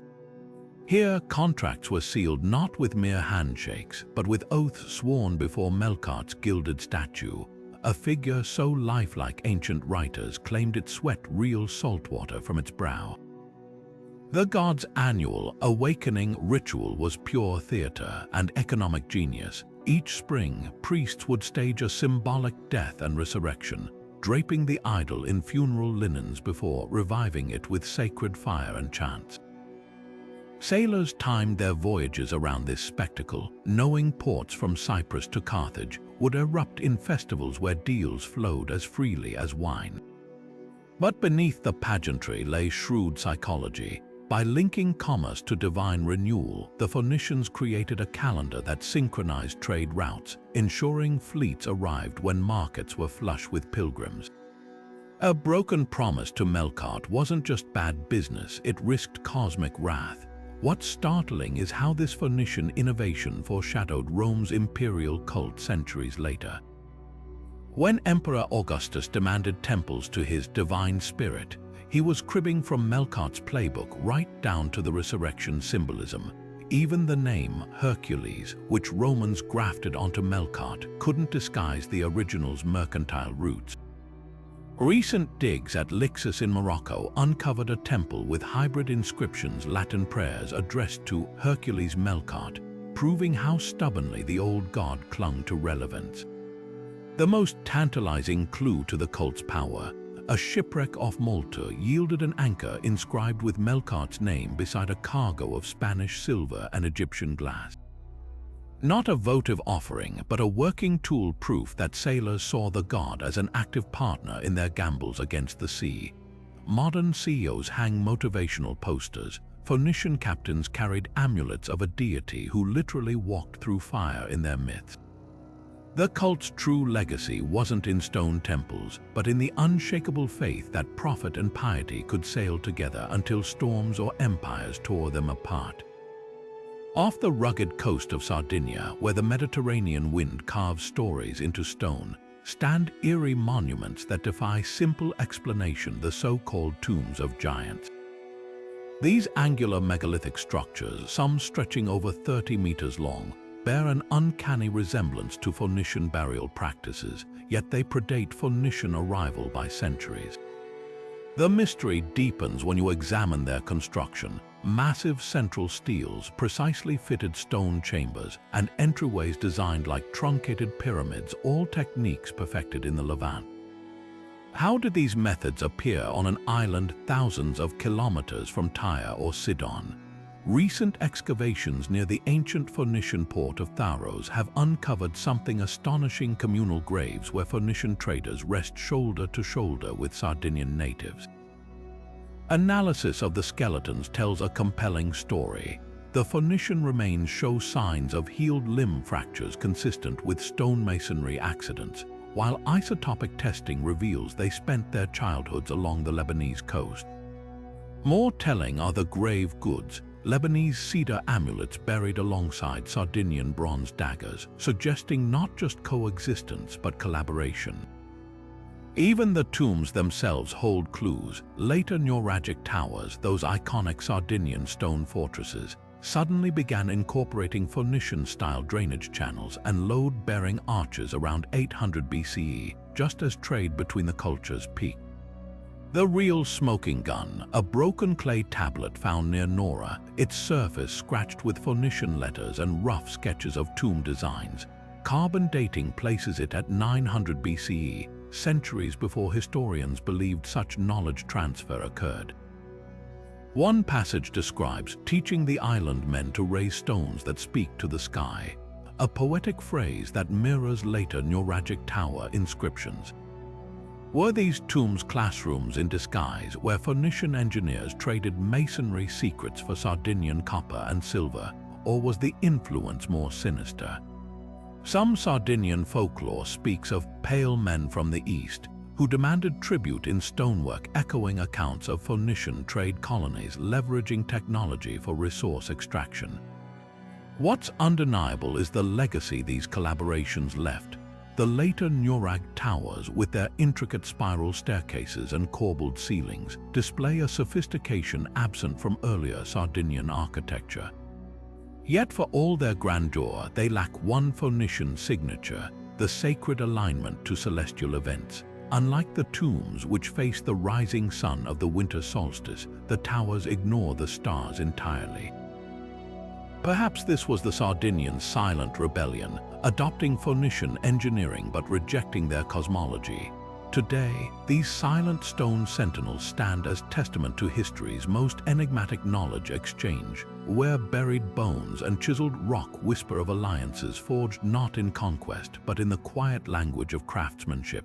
Here, contracts were sealed not with mere handshakes, but with oaths sworn before Melkart's gilded statue, a figure so lifelike ancient writers claimed it sweat real salt water from its brow. The god's annual awakening ritual was pure theater and economic genius. Each spring, priests would stage a symbolic death and resurrection, draping the idol in funeral linens before reviving it with sacred fire and chants. Sailors timed their voyages around this spectacle, knowing ports from Cyprus to Carthage would erupt in festivals where deals flowed as freely as wine. But beneath the pageantry lay shrewd psychology. By linking commerce to divine renewal, the Phoenicians created a calendar that synchronized trade routes, ensuring fleets arrived when markets were flush with pilgrims. A broken promise to Melkart wasn't just bad business, it risked cosmic wrath. What's startling is how this Phoenician innovation foreshadowed Rome's imperial cult centuries later. When Emperor Augustus demanded temples to his divine spirit, he was cribbing from Melkart's playbook right down to the resurrection symbolism. Even the name Hercules, which Romans grafted onto Melkart, couldn't disguise the original's mercantile roots. Recent digs at Lixus in Morocco uncovered a temple with hybrid inscriptions, Latin prayers addressed to Hercules Melkart, proving how stubbornly the old god clung to relevance. The most tantalizing clue to the cult's power: a shipwreck off Malta yielded an anchor inscribed with Melkart's name beside a cargo of Spanish silver and Egyptian glass. Not a votive offering, but a working tool, proof that sailors saw the god as an active partner in their gambles against the sea. Modern CEOs hang motivational posters. Phoenician captains carried amulets of a deity who literally walked through fire in their myths. The cult's true legacy wasn't in stone temples, but in the unshakable faith that profit and piety could sail together until storms or empires tore them apart. Off the rugged coast of Sardinia, where the Mediterranean wind carves stories into stone, stand eerie monuments that defy simple explanation, the so-called tombs of giants. These angular megalithic structures, some stretching over 30 meters long, bear an uncanny resemblance to Phoenician burial practices, yet they predate Phoenician arrival by centuries. The mystery deepens when you examine their construction. Massive central steels, precisely fitted stone chambers, and entryways designed like truncated pyramids, all techniques perfected in the Levant. How did these methods appear on an island thousands of kilometers from Tyre or Sidon? Recent excavations near the ancient Phoenician port of Tyre have uncovered something astonishing: communal graves where Phoenician traders rest shoulder to shoulder with Sardinian natives. Analysis of the skeletons tells a compelling story. The Phoenician remains show signs of healed limb fractures consistent with stonemasonry accidents, while isotopic testing reveals they spent their childhoods along the Lebanese coast. More telling are the grave goods, Lebanese cedar amulets buried alongside Sardinian bronze daggers, suggesting not just coexistence but collaboration. Even the tombs themselves hold clues. Later Nuragic towers, those iconic Sardinian stone fortresses, suddenly began incorporating Phoenician-style drainage channels and load-bearing arches around 800 BCE, just as trade between the cultures peaked. The real smoking gun, a broken clay tablet found near Nora, its surface scratched with Phoenician letters and rough sketches of tomb designs. Carbon dating places it at 900 BCE, centuries before historians believed such knowledge transfer occurred. One passage describes teaching the island men to raise stones that speak to the sky, a poetic phrase that mirrors later Nuragic tower inscriptions. Were these tombs classrooms in disguise where Phoenician engineers traded masonry secrets for Sardinian copper and silver, or was the influence more sinister? Some Sardinian folklore speaks of pale men from the east who demanded tribute in stonework, echoing accounts of Phoenician trade colonies leveraging technology for resource extraction. What's undeniable is the legacy these collaborations left. The later Nurag towers, with their intricate spiral staircases and corbelled ceilings, display a sophistication absent from earlier Sardinian architecture. Yet for all their grandeur, they lack one Phoenician signature: the sacred alignment to celestial events. Unlike the tombs, which face the rising sun of the winter solstice, the towers ignore the stars entirely. Perhaps this was the Sardinian silent rebellion, adopting Phoenician engineering but rejecting their cosmology. Today, these silent stone sentinels stand as testament to history's most enigmatic knowledge exchange, where buried bones and chiseled rock whisper of alliances forged not in conquest but in the quiet language of craftsmanship.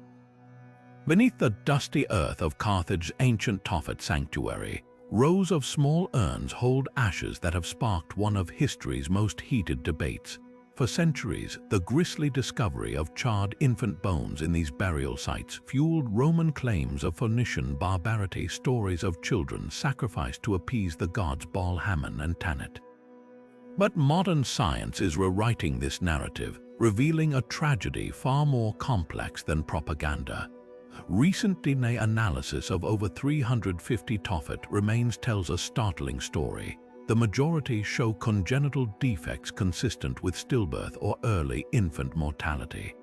Beneath the dusty earth of Carthage's ancient Tophet sanctuary, rows of small urns hold ashes that have sparked one of history's most heated debates. For centuries, the grisly discovery of charred infant bones in these burial sites fueled Roman claims of Phoenician barbarity, stories of children sacrificed to appease the gods Baal, Hammon, and Tanit. But modern science is rewriting this narrative, revealing a tragedy far more complex than propaganda. Recent DNA analysis of over 350 Tophet remains tells a startling story. The majority show congenital defects consistent with stillbirth or early infant mortality.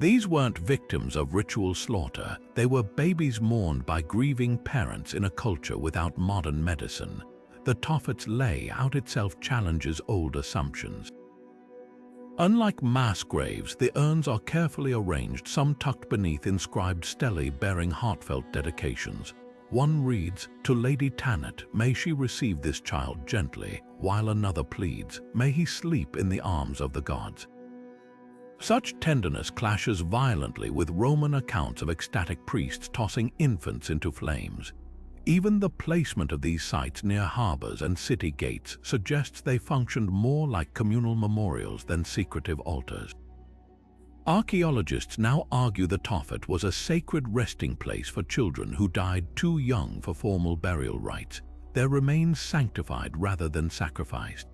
These weren't victims of ritual slaughter, they were babies mourned by grieving parents in a culture without modern medicine. The Tophet's layout itself challenges old assumptions. Unlike mass graves, the urns are carefully arranged, some tucked beneath inscribed stelae bearing heartfelt dedications. One reads, "To Lady Tanit, may she receive this child gently," while another pleads, "May he sleep in the arms of the gods." Such tenderness clashes violently with Roman accounts of ecstatic priests tossing infants into flames. Even the placement of these sites near harbors and city gates suggests they functioned more like communal memorials than secretive altars. Archaeologists now argue the Tophet was a sacred resting place for children who died too young for formal burial rites, their remains sanctified rather than sacrificed.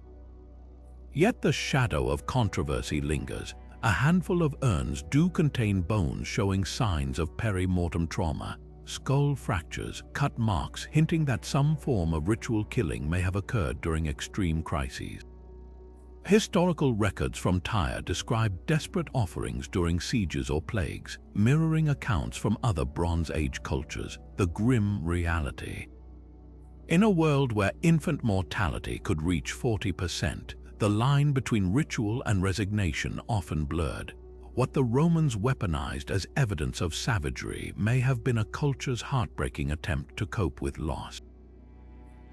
Yet the shadow of controversy lingers. A handful of urns do contain bones showing signs of peri-mortem trauma, skull fractures, cut marks hinting that some form of ritual killing may have occurred during extreme crises. Historical records from Tyre describe desperate offerings during sieges or plagues, mirroring accounts from other Bronze Age cultures, the grim reality. In a world where infant mortality could reach 40%, the line between ritual and resignation often blurred. What the Romans weaponized as evidence of savagery may have been a culture's heartbreaking attempt to cope with loss.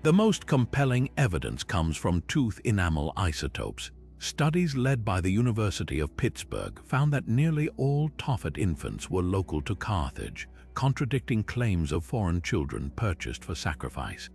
The most compelling evidence comes from tooth enamel isotopes. Studies led by the University of Pittsburgh found that nearly all Tophet infants were local to Carthage, contradicting claims of foreign children purchased for sacrifice.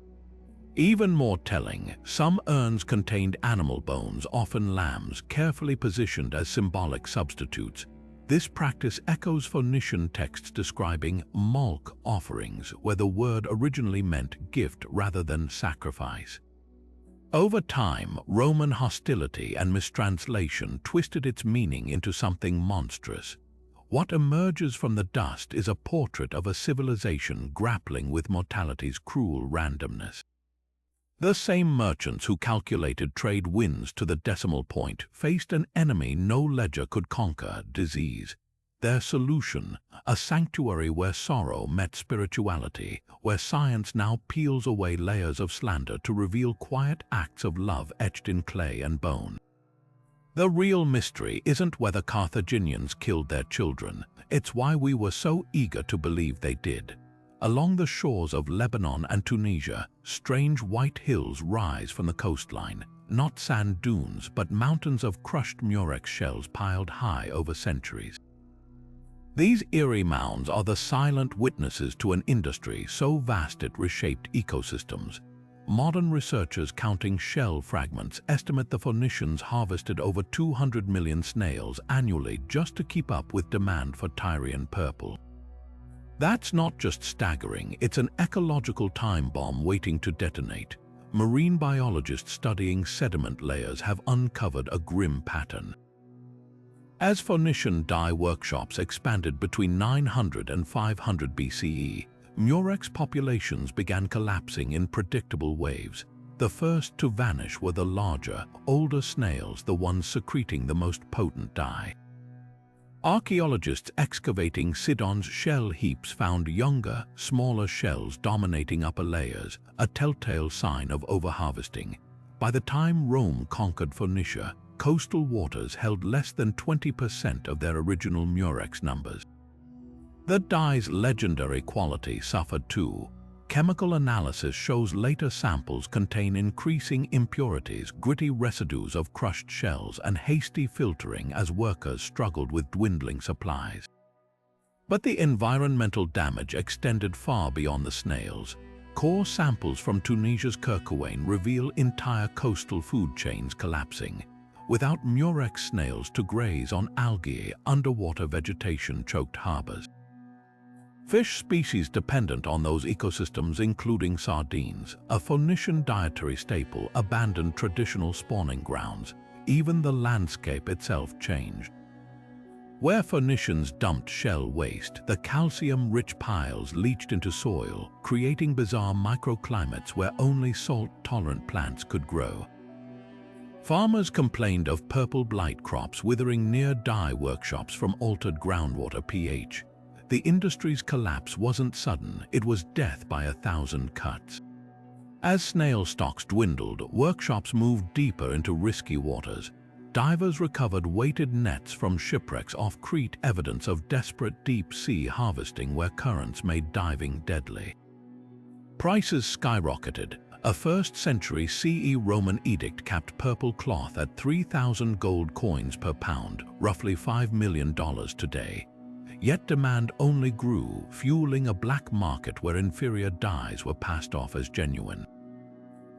Even more telling, some urns contained animal bones, often lambs, carefully positioned as symbolic substitutes. This practice echoes Phoenician texts describing mulk offerings, where the word originally meant gift rather than sacrifice. Over time, Roman hostility and mistranslation twisted its meaning into something monstrous. What emerges from the dust is a portrait of a civilization grappling with mortality's cruel randomness. The same merchants who calculated trade winds to the decimal point faced an enemy no ledger could conquer: disease. Their solution, a sanctuary where sorrow met spirituality, where science now peels away layers of slander to reveal quiet acts of love etched in clay and bone. The real mystery isn't whether Carthaginians killed their children, it's why we were so eager to believe they did. Along the shores of Lebanon and Tunisia, strange white hills rise from the coastline, not sand dunes but mountains of crushed murex shells piled high over centuries. These eerie mounds are the silent witnesses to an industry so vast it reshaped ecosystems. Modern researchers counting shell fragments estimate the Phoenicians harvested over 200 million snails annually just to keep up with demand for Tyrian purple. That's not just staggering, it's an ecological time bomb waiting to detonate. Marine biologists studying sediment layers have uncovered a grim pattern. As Phoenician dye workshops expanded between 900 and 500 BCE, murex populations began collapsing in predictable waves. The first to vanish were the larger, older snails, the ones secreting the most potent dye. Archaeologists excavating Sidon's shell heaps found younger, smaller shells dominating upper layers, a telltale sign of overharvesting. By the time Rome conquered Phoenicia, coastal waters held less than 20% of their original murex numbers. The dye's legendary quality suffered too. Chemical analysis shows later samples contain increasing impurities, gritty residues of crushed shells, and hasty filtering as workers struggled with dwindling supplies. But the environmental damage extended far beyond the snails. Core samples from Tunisia's Kerkouane reveal entire coastal food chains collapsing. Without murex snails to graze on algae, underwater vegetation choked harbors. Fish species dependent on those ecosystems, including sardines, a Phoenician dietary staple, abandoned traditional spawning grounds. Even the landscape itself changed. Where Phoenicians dumped shell waste, the calcium-rich piles leached into soil, creating bizarre microclimates where only salt-tolerant plants could grow. Farmers complained of purple blight crops withering near dye workshops from altered groundwater pH. The industry's collapse wasn't sudden, it was death by 1,000 cuts. As snail stocks dwindled, workshops moved deeper into risky waters. Divers recovered weighted nets from shipwrecks off Crete, evidence of desperate deep-sea harvesting where currents made diving deadly. Prices skyrocketed. A 1st century CE Roman edict capped purple cloth at 3,000 gold coins per pound, roughly $5 million today. Yet demand only grew, fueling a black market where inferior dyes were passed off as genuine.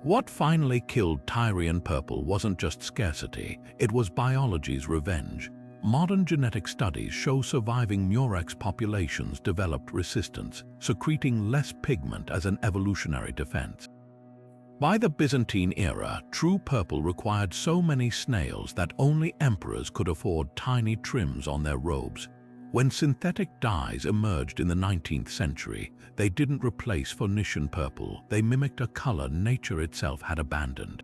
What finally killed Tyrian purple wasn't just scarcity, it was biology's revenge. Modern genetic studies show surviving murex populations developed resistance, secreting less pigment as an evolutionary defense. By the Byzantine era, true purple required so many snails that only emperors could afford tiny trims on their robes. When synthetic dyes emerged in the 19th century, they didn't replace Phoenician purple, they mimicked a color nature itself had abandoned.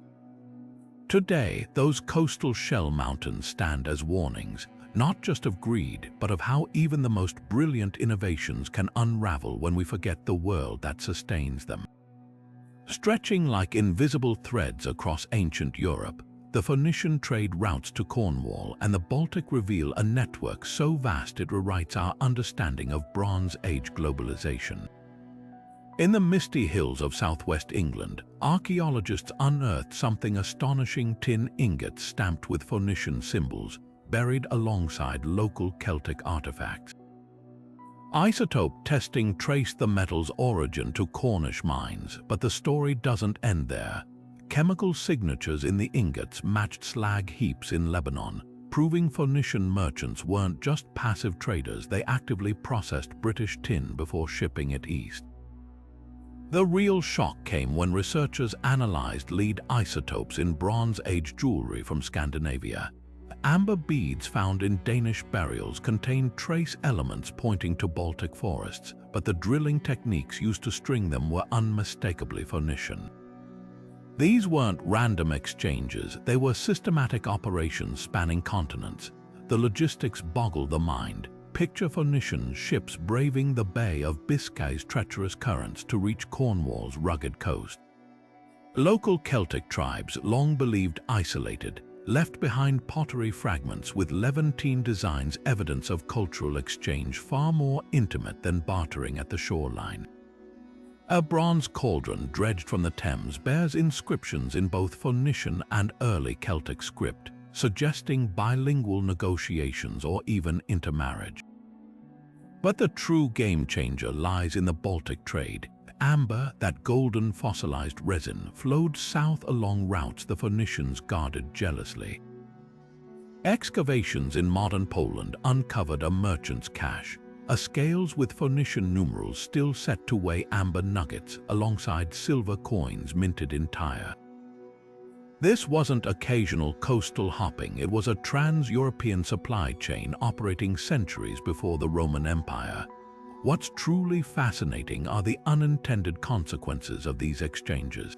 Today, those coastal shell mountains stand as warnings, not just of greed, but of how even the most brilliant innovations can unravel when we forget the world that sustains them. Stretching like invisible threads across ancient Europe, the Phoenician trade routes to Cornwall and the Baltic reveal a network so vast it rewrites our understanding of Bronze Age globalization. In the misty hills of southwest England, archaeologists unearthed something astonishing: tin ingots stamped with Phoenician symbols, buried alongside local Celtic artifacts. Isotope testing traced the metal's origin to Cornish mines, but the story doesn't end there. Chemical signatures in the ingots matched slag heaps in Lebanon, proving Phoenician merchants weren't just passive traders, they actively processed British tin before shipping it east. The real shock came when researchers analyzed lead isotopes in Bronze Age jewelry from Scandinavia. Amber beads found in Danish burials contained trace elements pointing to Baltic forests, but the drilling techniques used to string them were unmistakably Phoenician. These weren't random exchanges, they were systematic operations spanning continents. The logistics boggle the mind. Picture Phoenician ships braving the Bay of Biscay's treacherous currents to reach Cornwall's rugged coast. Local Celtic tribes, long believed isolated, left behind pottery fragments with Levantine designs, evidence of cultural exchange far more intimate than bartering at the shoreline. A bronze cauldron dredged from the Thames bears inscriptions in both Phoenician and early Celtic script, suggesting bilingual negotiations or even intermarriage. But the true game-changer lies in the Baltic trade. Amber, that golden fossilized resin, flowed south along routes the Phoenicians guarded jealously. Excavations in modern Poland uncovered a merchant's cache, a scales with Phoenician numerals still set to weigh amber nuggets alongside silver coins minted in Tyre. This wasn't occasional coastal hopping, it was a trans-European supply chain operating centuries before the Roman Empire. What's truly fascinating are the unintended consequences of these exchanges.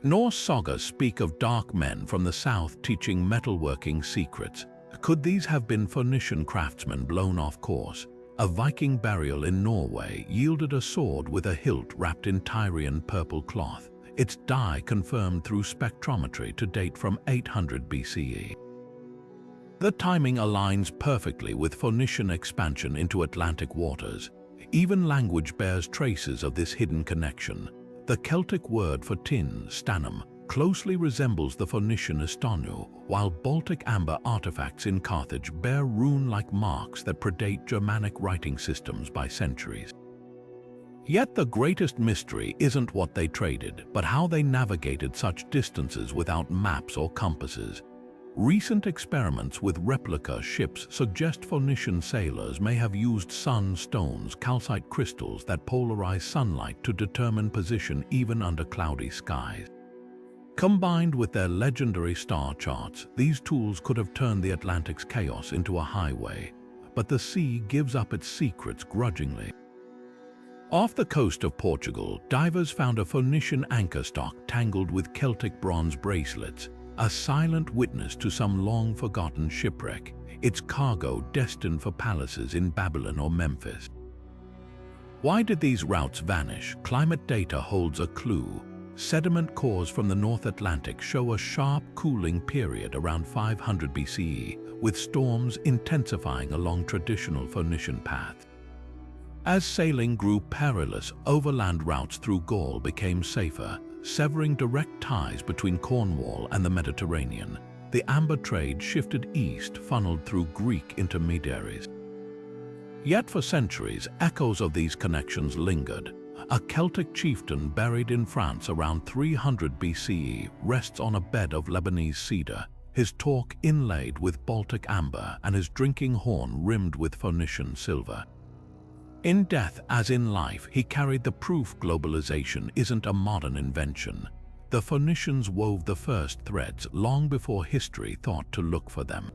Norse sagas speak of dark men from the south teaching metalworking secrets. Could these have been Phoenician craftsmen blown off course? A Viking burial in Norway yielded a sword with a hilt wrapped in Tyrian purple cloth, its dye confirmed through spectrometry to date from 800 BCE. The timing aligns perfectly with Phoenician expansion into Atlantic waters. Even language bears traces of this hidden connection. The Celtic word for tin, stanum, closely resembles the Phoenician estonu, while Baltic amber artifacts in Carthage bear rune-like marks that predate Germanic writing systems by centuries. Yet the greatest mystery isn't what they traded, but how they navigated such distances without maps or compasses. Recent experiments with replica ships suggest Phoenician sailors may have used sunstones, calcite crystals that polarize sunlight to determine position even under cloudy skies. Combined with their legendary star charts, these tools could have turned the Atlantic's chaos into a highway, but the sea gives up its secrets grudgingly. Off the coast of Portugal, divers found a Phoenician anchor stock tangled with Celtic bronze bracelets, a silent witness to some long-forgotten shipwreck, its cargo destined for palaces in Babylon or Memphis. Why did these routes vanish? Climate data holds a clue. Sediment cores from the North Atlantic show a sharp cooling period around 500 BCE, with storms intensifying along traditional Phoenician paths. As sailing grew perilous, overland routes through Gaul became safer, severing direct ties between Cornwall and the Mediterranean. The amber trade shifted east, funneled through Greek intermediaries. Yet for centuries, echoes of these connections lingered. A Celtic chieftain buried in France around 300 BCE rests on a bed of Lebanese cedar, his torque inlaid with Baltic amber and his drinking horn rimmed with Phoenician silver. In death as in life, he carried the proof globalization isn't a modern invention. The Phoenicians wove the first threads long before history thought to look for them.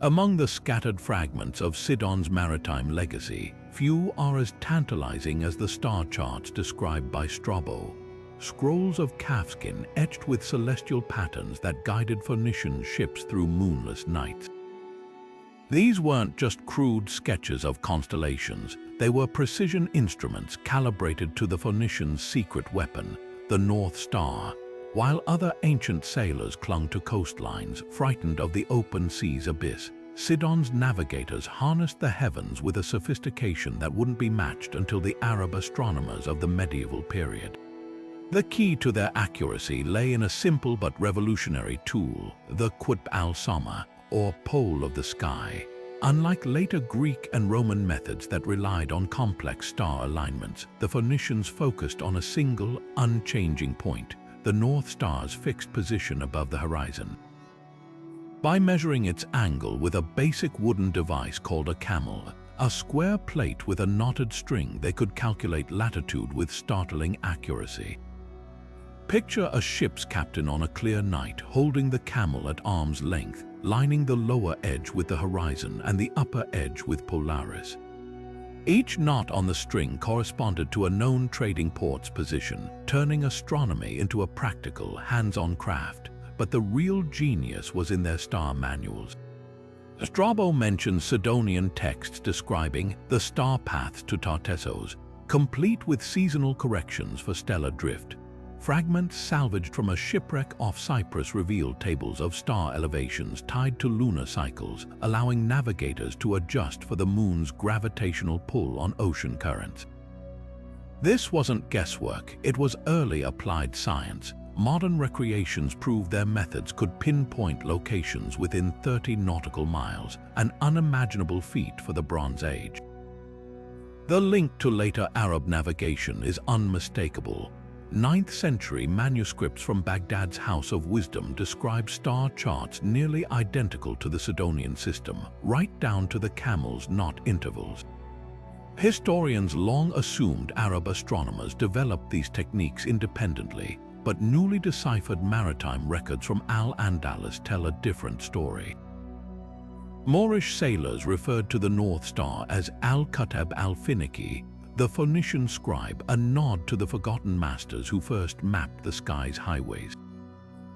Among the scattered fragments of Sidon's maritime legacy, few are as tantalizing as the star charts described by Strabo, scrolls of calfskin etched with celestial patterns that guided Phoenician ships through moonless nights. These weren't just crude sketches of constellations, they were precision instruments calibrated to the Phoenicians' secret weapon, the North Star. While other ancient sailors clung to coastlines, frightened of the open sea's abyss, Sidon's navigators harnessed the heavens with a sophistication that wouldn't be matched until the Arab astronomers of the medieval period. The key to their accuracy lay in a simple but revolutionary tool, the Qutb al-Sama, or pole of the sky. Unlike later Greek and Roman methods that relied on complex star alignments, the Phoenicians focused on a single, unchanging point, the North Star's fixed position above the horizon. By measuring its angle with a basic wooden device called a camel, a square plate with a knotted string, they could calculate latitude with startling accuracy. Picture a ship's captain on a clear night holding the camel at arm's length, lining the lower edge with the horizon and the upper edge with Polaris. Each knot on the string corresponded to a known trading port's position, turning astronomy into a practical, hands-on craft. But the real genius was in their star manuals. Strabo mentions Sidonian texts describing the star paths to Tartessos, complete with seasonal corrections for stellar drift. Fragments salvaged from a shipwreck off Cyprus revealed tables of star elevations tied to lunar cycles, allowing navigators to adjust for the moon's gravitational pull on ocean currents. This wasn't guesswork, it was early applied science. Modern recreations proved their methods could pinpoint locations within 30 nautical miles, an unimaginable feat for the Bronze Age. The link to later Arab navigation is unmistakable. 9th century manuscripts from Baghdad's House of Wisdom describe star charts nearly identical to the Sidonian system, right down to the camel's knot intervals. Historians long assumed Arab astronomers developed these techniques independently, but newly deciphered maritime records from Al-Andalus tell a different story. Moorish sailors referred to the North Star as Al-Katab al-Finiki, the Phoenician scribe, a nod to the forgotten masters who first mapped the sky's highways.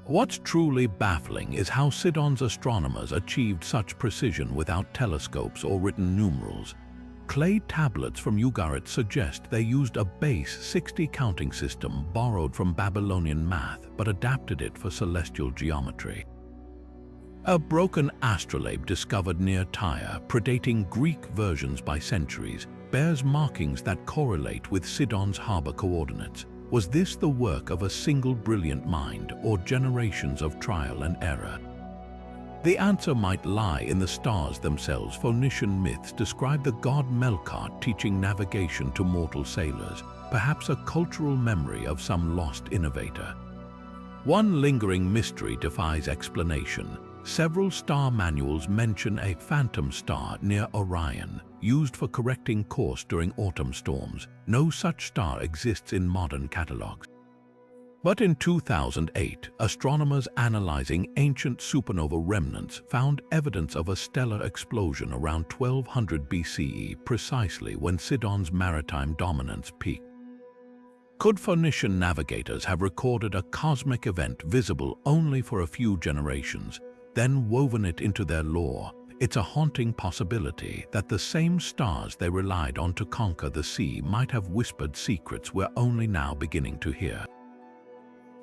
What's truly baffling is how Sidon's astronomers achieved such precision without telescopes or written numerals. Clay tablets from Ugarit suggest they used a base 60 counting system borrowed from Babylonian math but adapted it for celestial geometry. A broken astrolabe discovered near Tyre, predating Greek versions by centuries, bears markings that correlate with Sidon's harbor coordinates. Was this the work of a single brilliant mind or generations of trial and error? The answer might lie in the stars themselves. Phoenician myths describe the god Melkart teaching navigation to mortal sailors, perhaps a cultural memory of some lost innovator. One lingering mystery defies explanation. Several star manuals mention a phantom star near Orion, used for correcting course during autumn storms. No such star exists in modern catalogues. But in 2008, astronomers analyzing ancient supernova remnants found evidence of a stellar explosion around 1200 BCE, precisely when Sidon's maritime dominance peaked. Could Phoenician navigators have recorded a cosmic event visible only for a few generations, then woven it into their lore? It's a haunting possibility that the same stars they relied on to conquer the sea might have whispered secrets we're only now beginning to hear.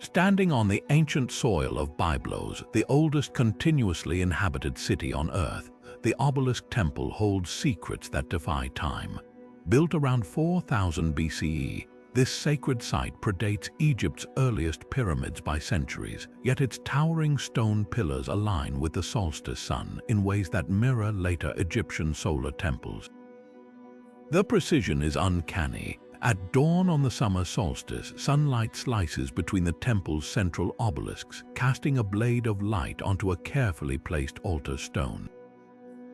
Standing on the ancient soil of Byblos, the oldest continuously inhabited city on Earth, the obelisk temple holds secrets that defy time. Built around 4000 BCE, this sacred site predates Egypt's earliest pyramids by centuries, yet its towering stone pillars align with the solstice sun in ways that mirror later Egyptian solar temples. The precision is uncanny. At dawn on the summer solstice, sunlight slices between the temple's central obelisks, casting a blade of light onto a carefully placed altar stone.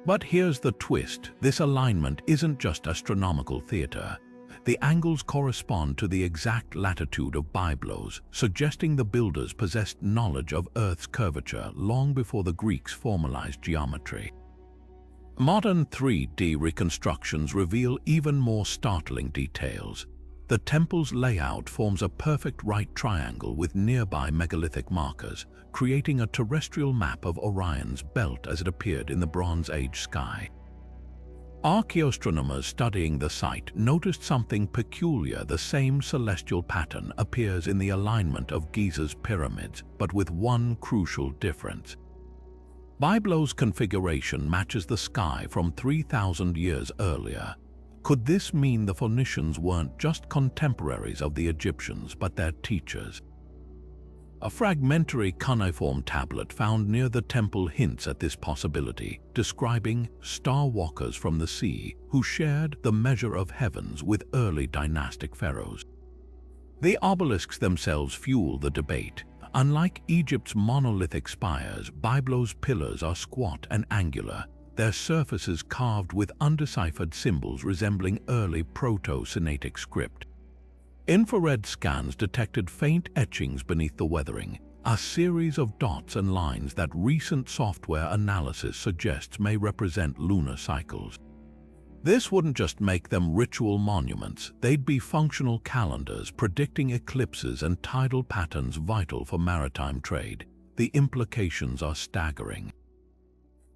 But here's the twist: this alignment isn't just astronomical theater. The angles correspond to the exact latitude of Byblos, suggesting the builders possessed knowledge of Earth's curvature long before the Greeks formalized geometry. Modern 3D reconstructions reveal even more startling details. The temple's layout forms a perfect right triangle with nearby megalithic markers, creating a terrestrial map of Orion's belt as it appeared in the Bronze Age sky. Archaeoastronomers studying the site noticed something peculiar. The same celestial pattern appears in the alignment of Giza's pyramids, but with one crucial difference. Byblo's configuration matches the sky from 3,000 years earlier. Could this mean the Phoenicians weren't just contemporaries of the Egyptians, but their teachers? A fragmentary cuneiform tablet found near the temple hints at this possibility, describing star walkers from the sea who shared the measure of heavens with early dynastic pharaohs. The obelisks themselves fuel the debate. Unlike Egypt's monolithic spires, Byblo's pillars are squat and angular, their surfaces carved with undeciphered symbols resembling early Proto-Sinaitic script. Infrared scans detected faint etchings beneath the weathering, a series of dots and lines that recent software analysis suggests may represent lunar cycles. This wouldn't just make them ritual monuments, they'd be functional calendars predicting eclipses and tidal patterns vital for maritime trade. The implications are staggering.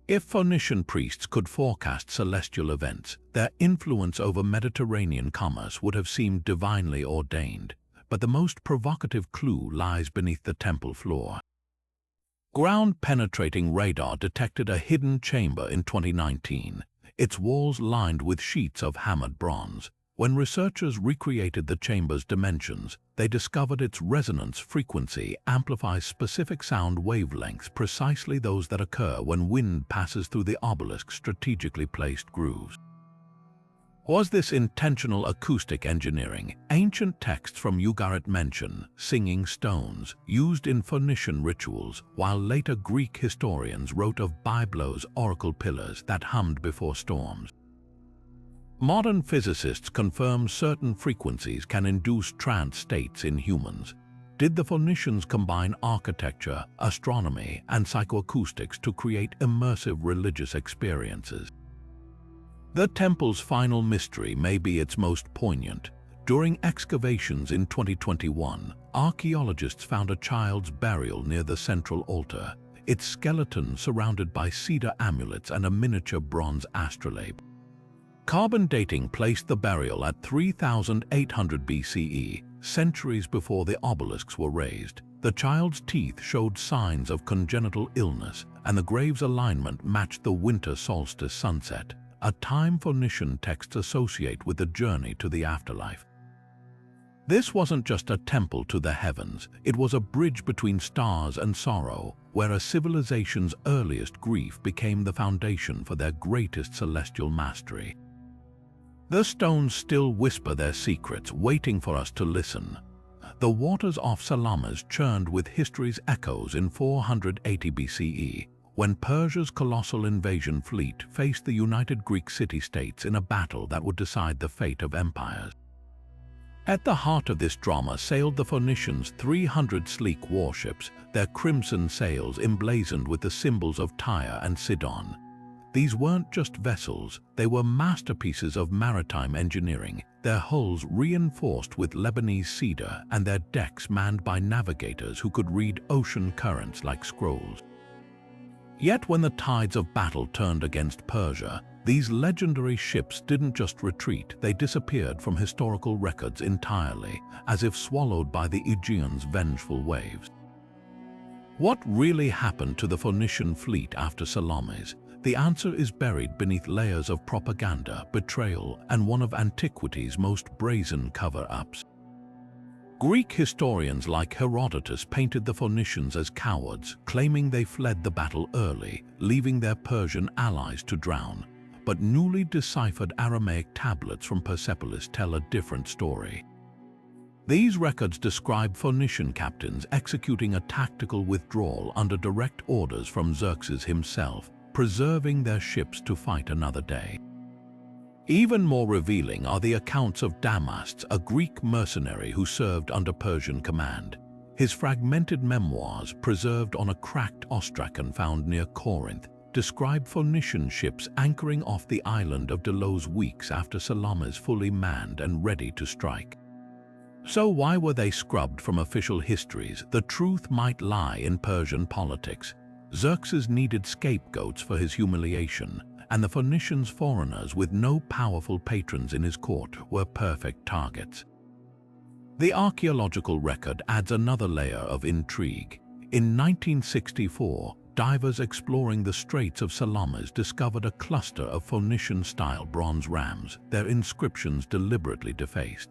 If Phoenician priests could forecast celestial events, their influence over Mediterranean commerce would have seemed divinely ordained, but the most provocative clue lies beneath the temple floor. Ground-penetrating radar detected a hidden chamber in 2019, its walls lined with sheets of hammered bronze. When researchers recreated the chamber's dimensions, they discovered its resonance frequency amplifies specific sound wavelengths, precisely those that occur when wind passes through the obelisk's strategically placed grooves. Was this intentional acoustic engineering? Ancient texts from Ugarit mention singing stones used in Phoenician rituals, while later Greek historians wrote of Byblo's oracle pillars that hummed before storms. Modern physicists confirm certain frequencies can induce trance states in humans. Did the Phoenicians combine architecture, astronomy, and psychoacoustics to create immersive religious experiences? The temple's final mystery may be its most poignant. During excavations in 2021, archaeologists found a child's burial near the central altar, its skeleton surrounded by cedar amulets and a miniature bronze astrolabe. Carbon dating placed the burial at 3,800 BCE, centuries before the obelisks were raised. The child's teeth showed signs of congenital illness, and the grave's alignment matched the winter solstice sunset, a time Phoenician texts associate with the journey to the afterlife. This wasn't just a temple to the heavens, it was a bridge between stars and sorrow, where a civilization's earliest grief became the foundation for their greatest celestial mastery. The stones still whisper their secrets, waiting for us to listen. The waters off Salamis churned with history's echoes in 480 BCE, when Persia's colossal invasion fleet faced the united Greek city-states in a battle that would decide the fate of empires. At the heart of this drama sailed the Phoenicians' 300 sleek warships, their crimson sails emblazoned with the symbols of Tyre and Sidon. These weren't just vessels, they were masterpieces of maritime engineering, their hulls reinforced with Lebanese cedar and their decks manned by navigators who could read ocean currents like scrolls. Yet when the tides of battle turned against Persia, these legendary ships didn't just retreat, they disappeared from historical records entirely, as if swallowed by the Aegean's vengeful waves. What really happened to the Phoenician fleet after Salamis? The answer is buried beneath layers of propaganda, betrayal, and one of antiquity's most brazen cover-ups. Greek historians like Herodotus painted the Phoenicians as cowards, claiming they fled the battle early, leaving their Persian allies to drown. But newly deciphered Aramaic tablets from Persepolis tell a different story. These records describe Phoenician captains executing a tactical withdrawal under direct orders from Xerxes himself, preserving their ships to fight another day. Even more revealing are the accounts of Damastes, a Greek mercenary who served under Persian command. His fragmented memoirs, preserved on a cracked ostracon found near Corinth, describe Phoenician ships anchoring off the island of Delos weeks after Salamis fully manned and ready to strike. So why were they scrubbed from official histories? The truth might lie in Persian politics. Xerxes needed scapegoats for his humiliation, and the Phoenicians, foreigners with no powerful patrons in his court, were perfect targets. The archaeological record adds another layer of intrigue. In 1964, divers exploring the Straits of Salamis discovered a cluster of Phoenician-style bronze rams, their inscriptions deliberately defaced.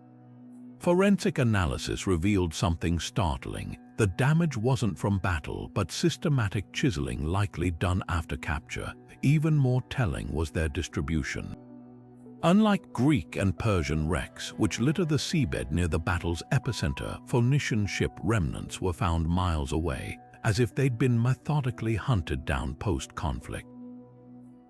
Forensic analysis revealed something startling. The damage wasn't from battle, but systematic chiseling likely done after capture. Even more telling was their distribution. Unlike Greek and Persian wrecks, which litter the seabed near the battle's epicenter, Phoenician ship remnants were found miles away, as if they'd been methodically hunted down post-conflict.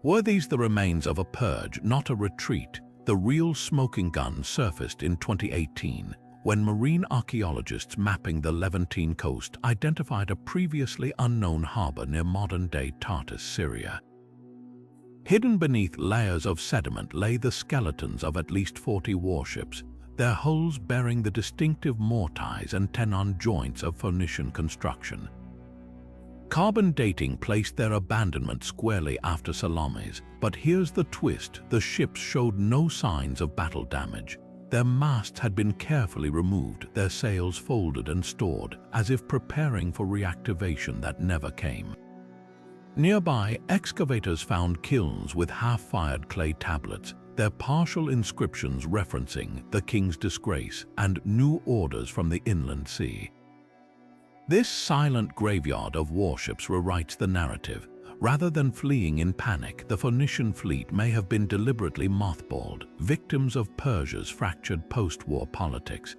Were these the remains of a purge, not a retreat? The real smoking gun surfaced in 2018, when marine archaeologists mapping the Levantine coast identified a previously unknown harbor near modern-day Tartus, Syria. Hidden beneath layers of sediment lay the skeletons of at least 40 warships, their hulls bearing the distinctive mortise and tenon joints of Phoenician construction. Carbon dating placed their abandonment squarely after Salamis, but here's the twist: the ships showed no signs of battle damage. Their masts had been carefully removed, their sails folded and stored, as if preparing for reactivation that never came. Nearby, excavators found kilns with half-fired clay tablets, their partial inscriptions referencing the king's disgrace and new orders from the inland sea. This silent graveyard of warships rewrites the narrative. Rather than fleeing in panic, the Phoenician fleet may have been deliberately mothballed, victims of Persia's fractured post-war politics.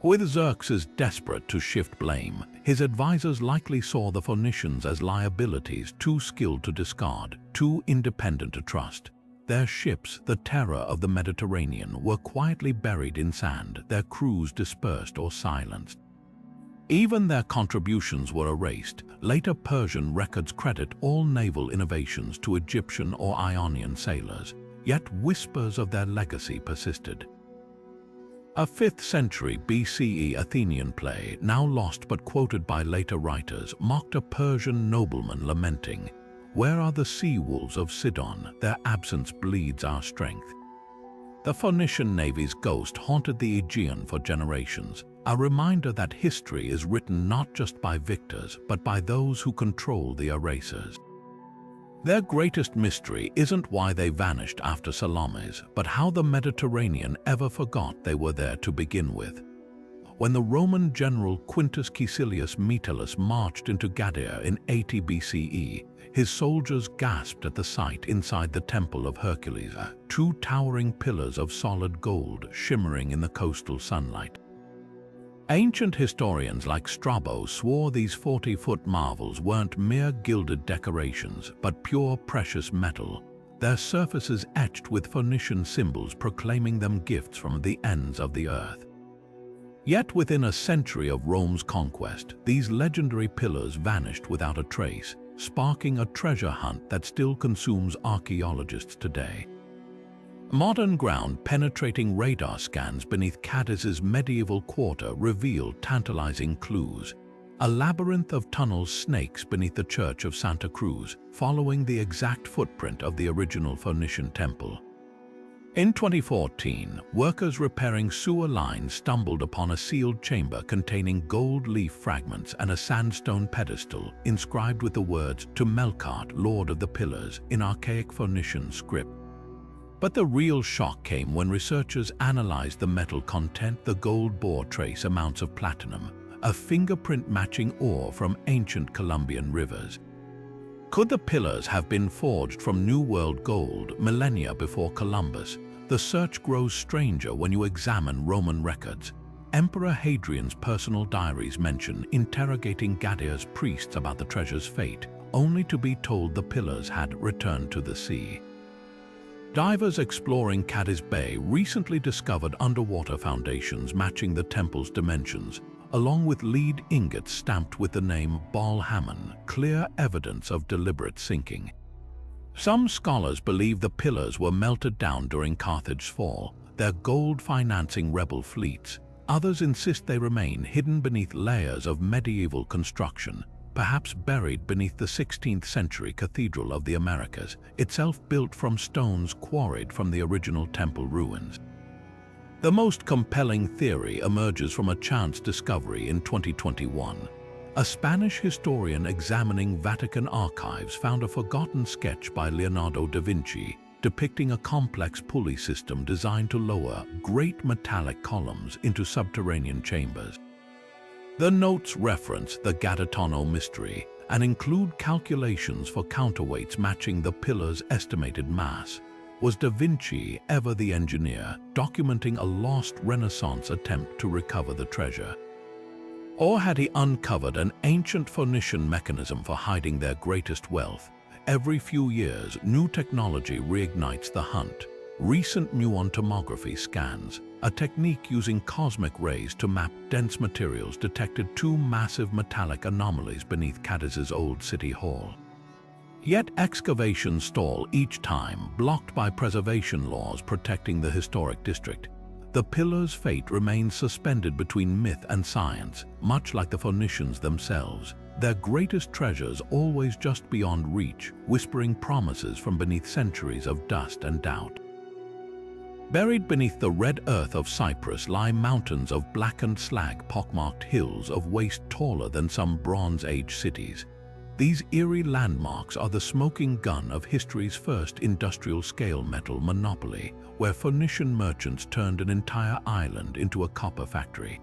With Xerxes desperate to shift blame, his advisors likely saw the Phoenicians as liabilities too skilled to discard, too independent to trust. Their ships, the terror of the Mediterranean, were quietly buried in sand, their crews dispersed or silenced. Even their contributions were erased. Later Persian records credit all naval innovations to Egyptian or Ionian sailors, yet whispers of their legacy persisted. A 5th century BCE Athenian play, now lost but quoted by later writers, mocked a Persian nobleman lamenting, "Where are the sea wolves of Sidon? Their absence bleeds our strength." The Phoenician navy's ghost haunted the Aegean for generations, a reminder that history is written not just by victors, but by those who control the erasers. Their greatest mystery isn't why they vanished after Salamis, but how the Mediterranean ever forgot they were there to begin with. When the Roman general Quintus Caecilius Metellus marched into Gadir in 80 BCE, his soldiers gasped at the sight inside the Temple of Hercules, two towering pillars of solid gold shimmering in the coastal sunlight. Ancient historians like Strabo swore these 40-foot marvels weren't mere gilded decorations, but pure precious metal, their surfaces etched with Phoenician symbols proclaiming them gifts from the ends of the earth. Yet within a century of Rome's conquest, these legendary pillars vanished without a trace, sparking a treasure hunt that still consumes archaeologists today. Modern ground-penetrating radar scans beneath Cadiz's medieval quarter revealed tantalizing clues. A labyrinth of tunnels snakes beneath the Church of Santa Cruz, following the exact footprint of the original Phoenician temple. In 2014, workers repairing sewer lines stumbled upon a sealed chamber containing gold leaf fragments and a sandstone pedestal inscribed with the words "To Melkart, Lord of the Pillars" in archaic Phoenician script. But the real shock came when researchers analyzed the metal content. The gold bore trace amounts of platinum, a fingerprint-matching ore from ancient Colombian rivers. Could the pillars have been forged from New World gold millennia before Columbus? The search grows stranger when you examine Roman records. Emperor Hadrian's personal diaries mention interrogating Gadir's priests about the treasure's fate, only to be told the pillars had returned to the sea. Divers exploring Cadiz Bay recently discovered underwater foundations matching the temple's dimensions, along with lead ingots stamped with the name Bal Hammon, clear evidence of deliberate sinking. Some scholars believe the pillars were melted down during Carthage's fall, their gold financing rebel fleets. Others insist they remain hidden beneath layers of medieval construction, perhaps buried beneath the 16th century Cathedral of the Americas, itself built from stones quarried from the original temple ruins. The most compelling theory emerges from a chance discovery in 2021. A Spanish historian examining Vatican archives found a forgotten sketch by Leonardo da Vinci depicting a complex pulley system designed to lower great metallic columns into subterranean chambers. The notes reference the Gadir mystery and include calculations for counterweights matching the pillar's estimated mass. Was Da Vinci ever the engineer, documenting a lost Renaissance attempt to recover the treasure? Or had he uncovered an ancient Phoenician mechanism for hiding their greatest wealth? Every few years, new technology reignites the hunt. Recent muon tomography scans, a technique using cosmic rays to map dense materials, detected two massive metallic anomalies beneath Cadiz's old city hall. Yet excavations stall each time, blocked by preservation laws protecting the historic district. The pillar's fate remains suspended between myth and science, much like the Phoenicians themselves, their greatest treasures always just beyond reach, whispering promises from beneath centuries of dust and doubt. Buried beneath the red earth of Cyprus lie mountains of blackened slag, pockmarked hills of waste taller than some Bronze Age cities. These eerie landmarks are the smoking gun of history's first industrial-scale metal monopoly, where Phoenician merchants turned an entire island into a copper factory.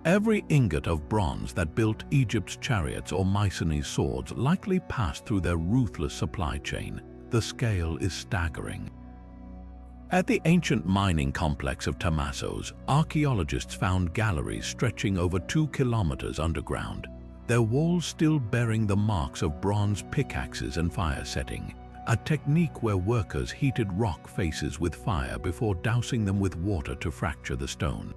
Every ingot of bronze that built Egypt's chariots or Mycenae's swords likely passed through their ruthless supply chain. The scale is staggering. At the ancient mining complex of Tamassos, archaeologists found galleries stretching over 2 kilometers underground, their walls still bearing the marks of bronze pickaxes and fire setting, a technique where workers heated rock faces with fire before dousing them with water to fracture the stone.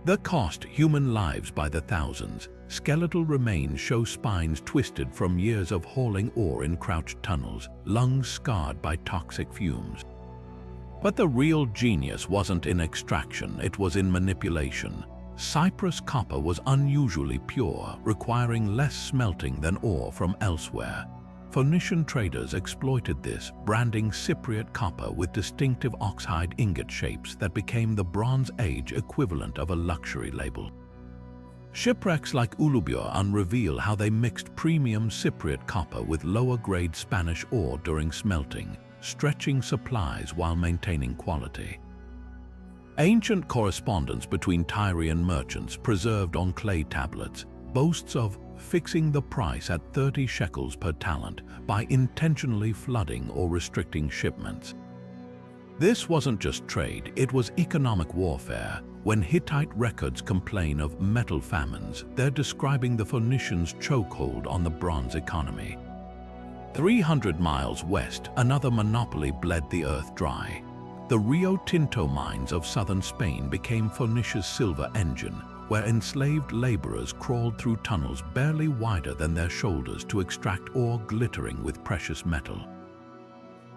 The cost human lives by the thousands. Skeletal remains show spines twisted from years of hauling ore in crouched tunnels, lungs scarred by toxic fumes. But the real genius wasn't in extraction, it was in manipulation. Cyprus copper was unusually pure, requiring less smelting than ore from elsewhere. Phoenician traders exploited this, branding Cypriot copper with distinctive oxhide ingot shapes that became the Bronze Age equivalent of a luxury label. Shipwrecks like Uluburun reveal how they mixed premium Cypriot copper with lower-grade Spanish ore during smelting, stretching supplies while maintaining quality. Ancient correspondence between Tyrian merchants preserved on clay tablets boasts of fixing the price at 30 shekels per talent by intentionally flooding or restricting shipments. This wasn't just trade, it was economic warfare. When Hittite records complain of metal famines, they're describing the Phoenicians' chokehold on the bronze economy. 300 miles west, another monopoly bled the earth dry. The Rio Tinto mines of southern Spain became Phoenicia's silver engine, where enslaved laborers crawled through tunnels barely wider than their shoulders to extract ore glittering with precious metal.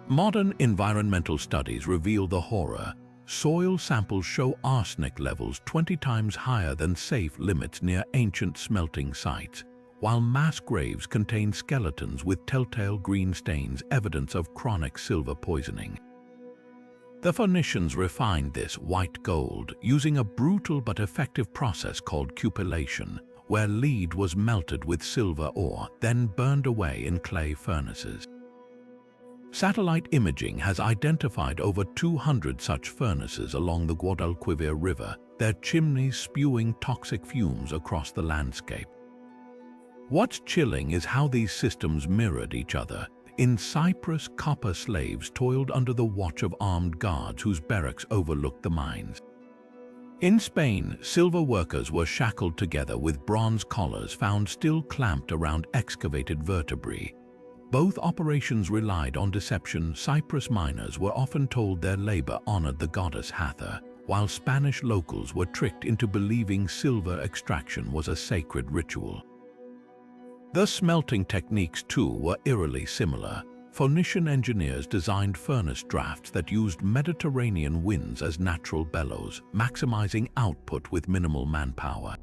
Modern environmental studies reveal the horror. Soil samples show arsenic levels 20 times higher than safe limits near ancient smelting sites, while mass graves contain skeletons with telltale green stains, evidence of chronic silver poisoning. The Phoenicians refined this white gold using a brutal but effective process called cupellation, where lead was melted with silver ore, then burned away in clay furnaces. Satellite imaging has identified over 200 such furnaces along the Guadalquivir River, their chimneys spewing toxic fumes across the landscape. What's chilling is how these systems mirrored each other. In Cyprus, copper slaves toiled under the watch of armed guards whose barracks overlooked the mines. In Spain, silver workers were shackled together with bronze collars found still clamped around excavated vertebrae. Both operations relied on deception. Cyprus miners were often told their labor honored the goddess Hathor, while Spanish locals were tricked into believing silver extraction was a sacred ritual. The smelting techniques, too, were eerily similar. Phoenician engineers designed furnace drafts that used Mediterranean winds as natural bellows, maximizing output with minimal manpower.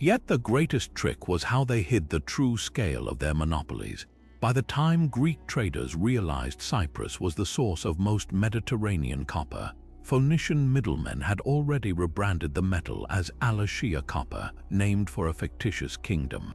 Yet the greatest trick was how they hid the true scale of their monopolies. By the time Greek traders realized Cyprus was the source of most Mediterranean copper, Phoenician middlemen had already rebranded the metal as Alashiya copper, named for a fictitious kingdom.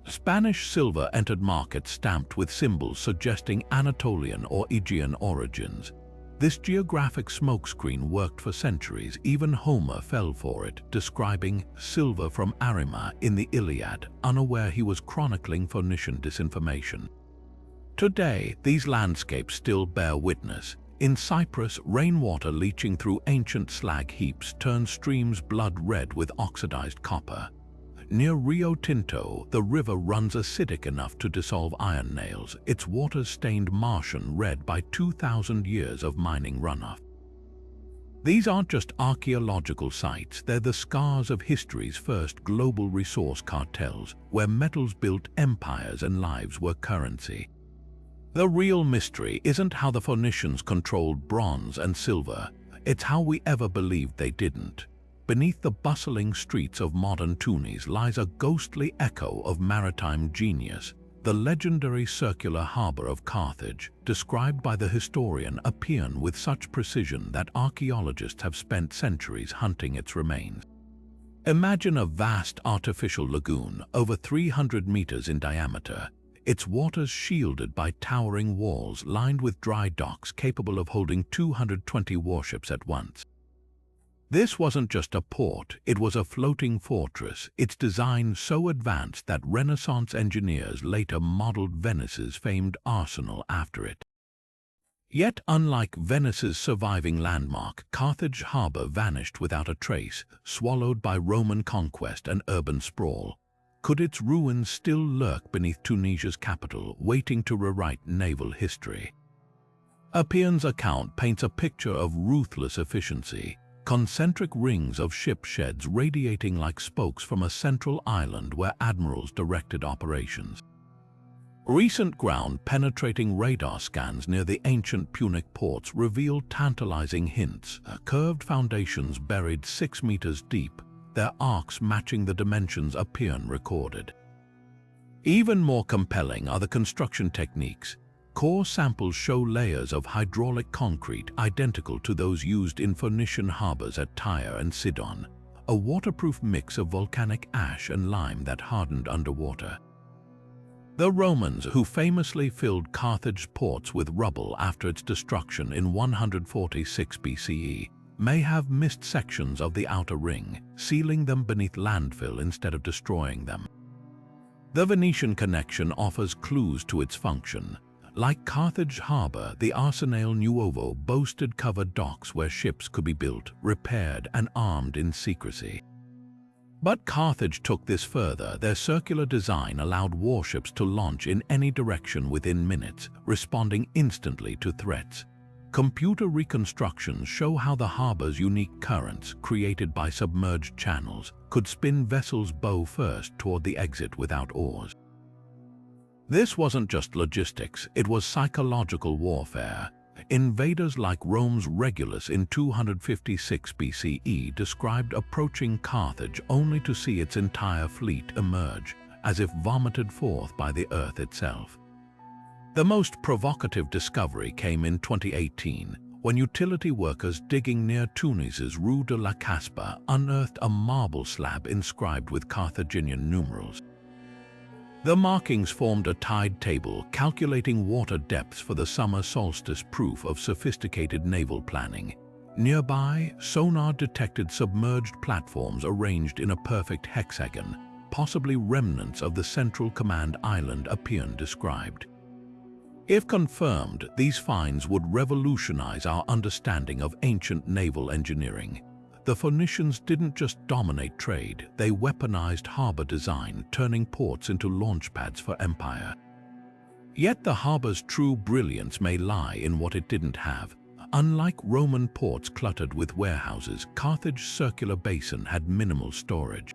Spanish silver entered markets stamped with symbols suggesting Anatolian or Aegean origins. This geographic smokescreen worked for centuries. Even Homer fell for it, describing silver from Arima in the Iliad, unaware he was chronicling Phoenician disinformation. Today, these landscapes still bear witness. In Cyprus, rainwater leaching through ancient slag heaps turns streams blood red with oxidized copper. Near Rio Tinto, the river runs acidic enough to dissolve iron nails, its waters stained Martian red by 2,000 years of mining runoff. These aren't just archaeological sites, they're the scars of history's first global resource cartels, where metals built empires and lives were currency. The real mystery isn't how the Phoenicians controlled bronze and silver, it's how we ever believed they didn't. Beneath the bustling streets of modern Tunis lies a ghostly echo of maritime genius, the legendary circular harbor of Carthage, described by the historian Appian with such precision that archaeologists have spent centuries hunting its remains. Imagine a vast artificial lagoon, over 300 meters in diameter, its waters shielded by towering walls lined with dry docks capable of holding 220 warships at once. This wasn't just a port, it was a floating fortress, its design so advanced that Renaissance engineers later modeled Venice's famed arsenal after it. Yet, unlike Venice's surviving landmark, Carthage harbor vanished without a trace, swallowed by Roman conquest and urban sprawl. Could its ruins still lurk beneath Tunisia's capital, waiting to rewrite naval history? Appian's account paints a picture of ruthless efficiency. Concentric rings of ship sheds radiating like spokes from a central island where admirals directed operations. Recent ground-penetrating radar scans near the ancient Punic ports revealed tantalizing hints, curved foundations buried 6 meters deep, their arcs matching the dimensions Appian recorded. Even more compelling are the construction techniques. Core samples show layers of hydraulic concrete identical to those used in Phoenician harbors at Tyre and Sidon, a waterproof mix of volcanic ash and lime that hardened underwater. The Romans, who famously filled Carthage's ports with rubble after its destruction in 146 BCE, may have missed sections of the outer ring, sealing them beneath landfill instead of destroying them. The Venetian connection offers clues to its function. Like Carthage harbor, the Arsenale Nuovo boasted covered docks where ships could be built, repaired, and armed in secrecy. But Carthage took this further. Their circular design allowed warships to launch in any direction within minutes, responding instantly to threats. Computer reconstructions show how the harbor's unique currents, created by submerged channels, could spin vessels bow first toward the exit without oars. This wasn't just logistics, it was psychological warfare. Invaders like Rome's Regulus in 256 BCE described approaching Carthage only to see its entire fleet emerge, as if vomited forth by the earth itself. The most provocative discovery came in 2018, when utility workers digging near Tunis's Rue de la Caspa unearthed a marble slab inscribed with Carthaginian numerals. The markings formed a tide table calculating water depths for the summer solstice, proof of sophisticated naval planning. Nearby, sonar detected submerged platforms arranged in a perfect hexagon, possibly remnants of the central command island Appian described. If confirmed, these finds would revolutionize our understanding of ancient naval engineering. The Phoenicians didn't just dominate trade, they weaponized harbor design, turning ports into launchpads for empire. Yet the harbor's true brilliance may lie in what it didn't have. Unlike Roman ports cluttered with warehouses, Carthage's circular basin had minimal storage.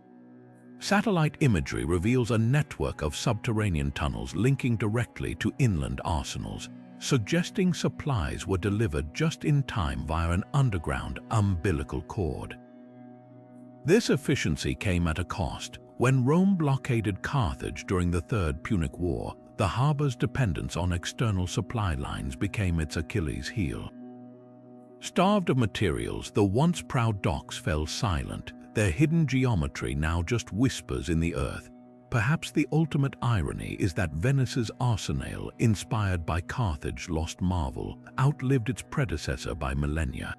Satellite imagery reveals a network of subterranean tunnels linking directly to inland arsenals, suggesting supplies were delivered just in time via an underground umbilical cord. This efficiency came at a cost. When Rome blockaded Carthage during the Third Punic War, the harbor's dependence on external supply lines became its Achilles heel. Starved of materials, the once proud docks fell silent, their hidden geometry now just whispers in the earth. Perhaps the ultimate irony is that Venice's arsenale, inspired by Carthage's lost marvel, outlived its predecessor by millennia.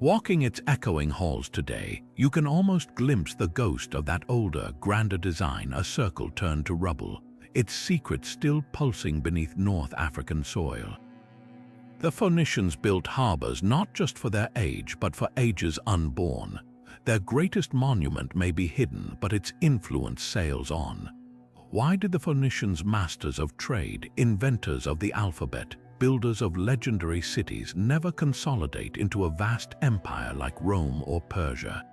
Walking its echoing halls today, you can almost glimpse the ghost of that older, grander design, a circle turned to rubble, its secret still pulsing beneath North African soil. The Phoenicians built harbors not just for their age, but for ages unborn. Their greatest monument may be hidden, but its influence sails on. Why did the Phoenicians, masters of trade, inventors of the alphabet, builders of legendary cities, never consolidate into a vast empire like Rome or Persia?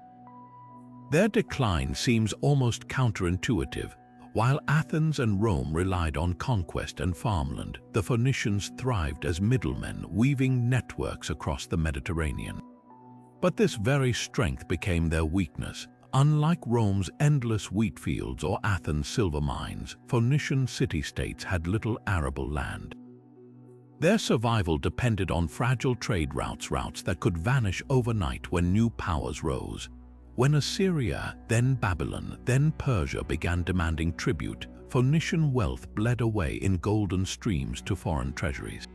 Their decline seems almost counterintuitive. While Athens and Rome relied on conquest and farmland, the Phoenicians thrived as middlemen, weaving networks across the Mediterranean. But this very strength became their weakness. Unlike Rome's endless wheat fields or Athens' silver mines, Phoenician city-states had little arable land. Their survival depended on fragile trade routes that could vanish overnight when new powers rose. When Assyria, then Babylon, then Persia began demanding tribute, Phoenician wealth bled away in golden streams to foreign treasuries.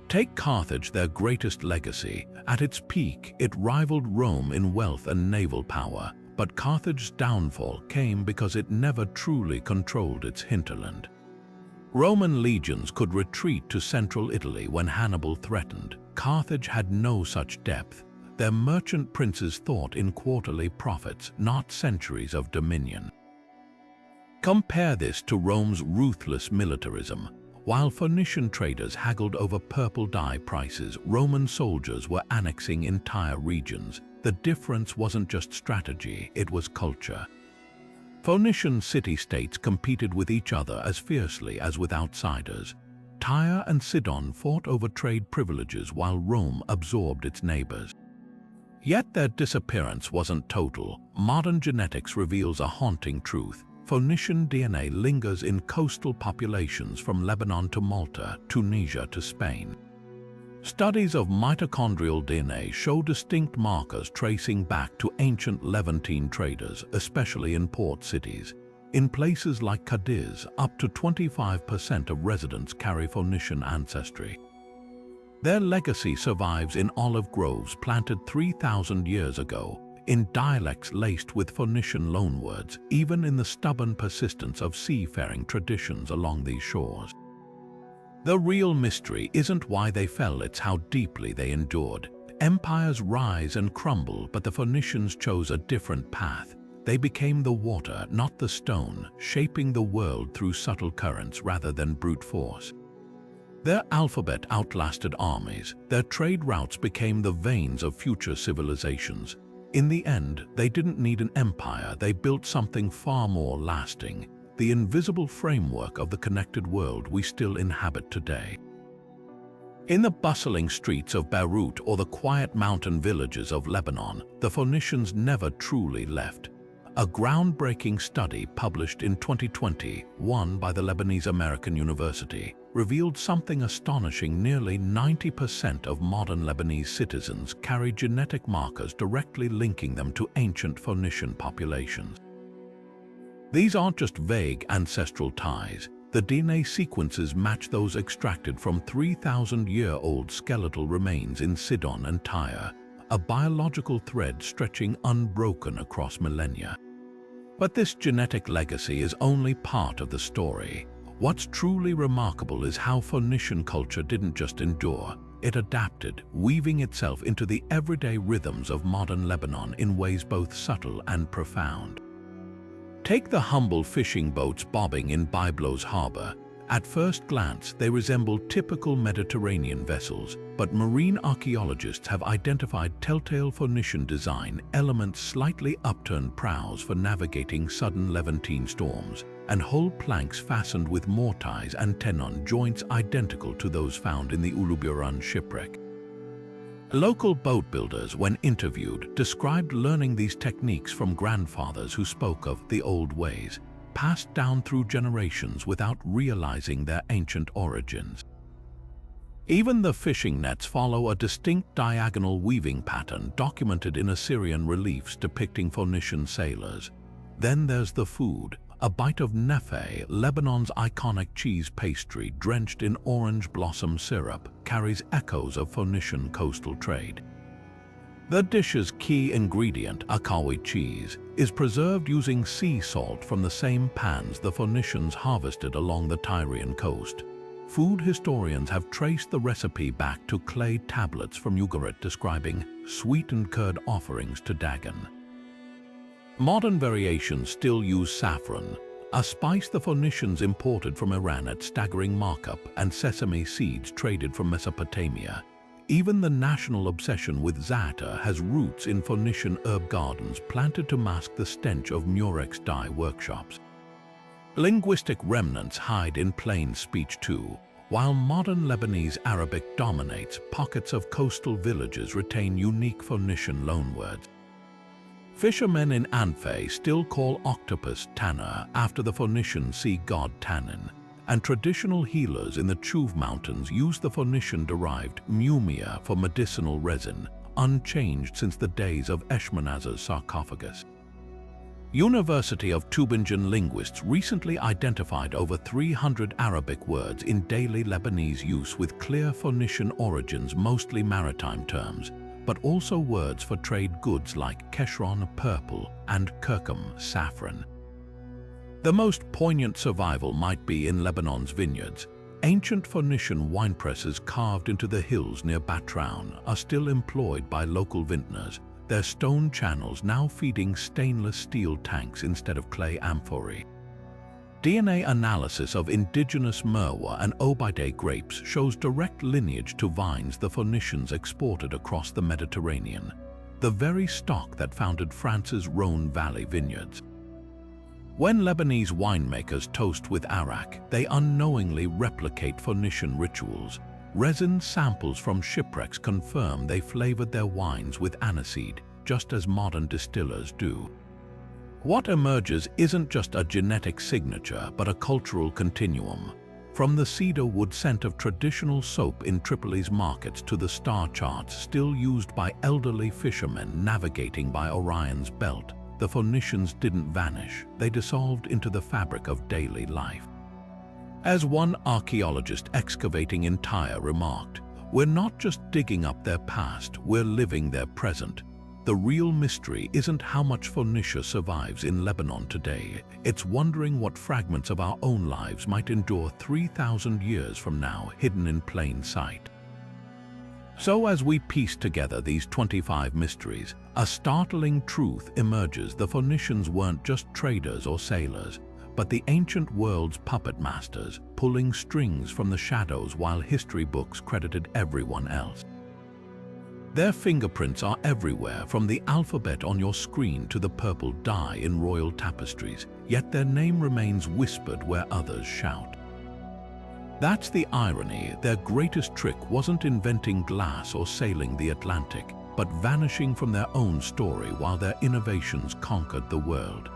Take Carthage, their greatest legacy. At its peak, it rivaled Rome in wealth and naval power, but Carthage's downfall came because it never truly controlled its hinterland. Roman legions could retreat to central Italy when Hannibal threatened. Carthage had no such depth. Their merchant princes thought in quarterly profits, not centuries of dominion. Compare this to Rome's ruthless militarism. While Phoenician traders haggled over purple dye prices, Roman soldiers were annexing entire regions. The difference wasn't just strategy, it was culture. Phoenician city-states competed with each other as fiercely as with outsiders. Tyre and Sidon fought over trade privileges while Rome absorbed its neighbors. Yet their disappearance wasn't total. Modern genetics reveals a haunting truth. Phoenician DNA lingers in coastal populations from Lebanon to Malta, Tunisia to Spain. Studies of mitochondrial DNA show distinct markers tracing back to ancient Levantine traders, especially in port cities. In places like Cadiz, up to 25% of residents carry Phoenician ancestry. Their legacy survives in olive groves planted 3,000 years ago, in dialects laced with Phoenician loanwords, even in the stubborn persistence of seafaring traditions along these shores. The real mystery isn't why they fell, it's how deeply they endured. Empires rise and crumble, but the Phoenicians chose a different path. They became the water, not the stone, shaping the world through subtle currents rather than brute force. Their alphabet outlasted armies. Their trade routes became the veins of future civilizations. In the end, they didn't need an empire, they built something far more lasting, the invisible framework of the connected world we still inhabit today. In the bustling streets of Beirut or the quiet mountain villages of Lebanon, the Phoenicians never truly left. A groundbreaking study published in 2021 by the Lebanese American University revealed something astonishing. Nearly 90% of modern Lebanese citizens carry genetic markers directly linking them to ancient Phoenician populations. These aren't just vague ancestral ties. The DNA sequences match those extracted from 3,000-year-old skeletal remains in Sidon and Tyre, a biological thread stretching unbroken across millennia. But this genetic legacy is only part of the story. What's truly remarkable is how Phoenician culture didn't just endure, it adapted, weaving itself into the everyday rhythms of modern Lebanon in ways both subtle and profound. Take the humble fishing boats bobbing in Byblos harbor. At first glance, they resemble typical Mediterranean vessels, but marine archaeologists have identified telltale Phoenician design, elements, slightly upturned prows for navigating sudden Levantine storms, and hull planks fastened with mortise and tenon joints identical to those found in the Uluburun shipwreck. Local boat builders, when interviewed, described learning these techniques from grandfathers who spoke of the old ways, passed down through generations without realizing their ancient origins. Even the fishing nets follow a distinct diagonal weaving pattern documented in Assyrian reliefs depicting Phoenician sailors. Then there's the food. A bite of nefe, Lebanon's iconic cheese pastry drenched in orange blossom syrup, carries echoes of Phoenician coastal trade. The dish's key ingredient, akawi cheese, is preserved using sea salt from the same pans the Phoenicians harvested along the Tyrian coast. Food historians have traced the recipe back to clay tablets from Uluburun describing sweetened curd offerings to Dagon. Modern variations still use saffron, a spice the Phoenicians imported from Iran at staggering markup, and sesame seeds traded from Mesopotamia. Even the national obsession with za'atar has roots in Phoenician herb gardens planted to mask the stench of murex dye workshops. Linguistic remnants hide in plain speech too. While modern Lebanese Arabic dominates, pockets of coastal villages retain unique Phoenician loanwords. Fishermen in Anfe still call octopus Tanner after the Phoenician sea god Tannin, and traditional healers in the Chuv Mountains use the Phoenician-derived mumia for medicinal resin, unchanged since the days of Eshmanazar's sarcophagus. University of Tübingen linguists recently identified over 300 Arabic words in daily Lebanese use with clear Phoenician origins, mostly maritime terms, but also words for trade goods like keshron, purple, and kirkum, saffron. The most poignant survival might be in Lebanon's vineyards. Ancient Phoenician winepresses carved into the hills near Batraun are still employed by local vintners, their stone channels now feeding stainless steel tanks instead of clay amphorae. DNA analysis of indigenous Merwa and Obaide grapes shows direct lineage to vines the Phoenicians exported across the Mediterranean, the very stock that founded France's Rhone Valley vineyards. When Lebanese winemakers toast with arak, they unknowingly replicate Phoenician rituals. Resin samples from shipwrecks confirm they flavored their wines with aniseed, just as modern distillers do. What emerges isn't just a genetic signature, but a cultural continuum. From the cedar wood scent of traditional soap in Tripoli's markets to the star charts still used by elderly fishermen navigating by Orion's belt, the Phoenicians didn't vanish, they dissolved into the fabric of daily life. As one archaeologist excavating in Tyre remarked, "We're not just digging up their past, we're living their present." The real mystery isn't how much Phoenicia survives in Lebanon today, it's wondering what fragments of our own lives might endure 3,000 years from now, hidden in plain sight. So as we piece together these 25 mysteries, a startling truth emerges: the Phoenicians weren't just traders or sailors, but the ancient world's puppet masters, pulling strings from the shadows while history books credited everyone else. Their fingerprints are everywhere, from the alphabet on your screen to the purple dye in royal tapestries, yet their name remains whispered where others shout. That's the irony. Their greatest trick wasn't inventing glass or sailing the Atlantic, but vanishing from their own story while their innovations conquered the world.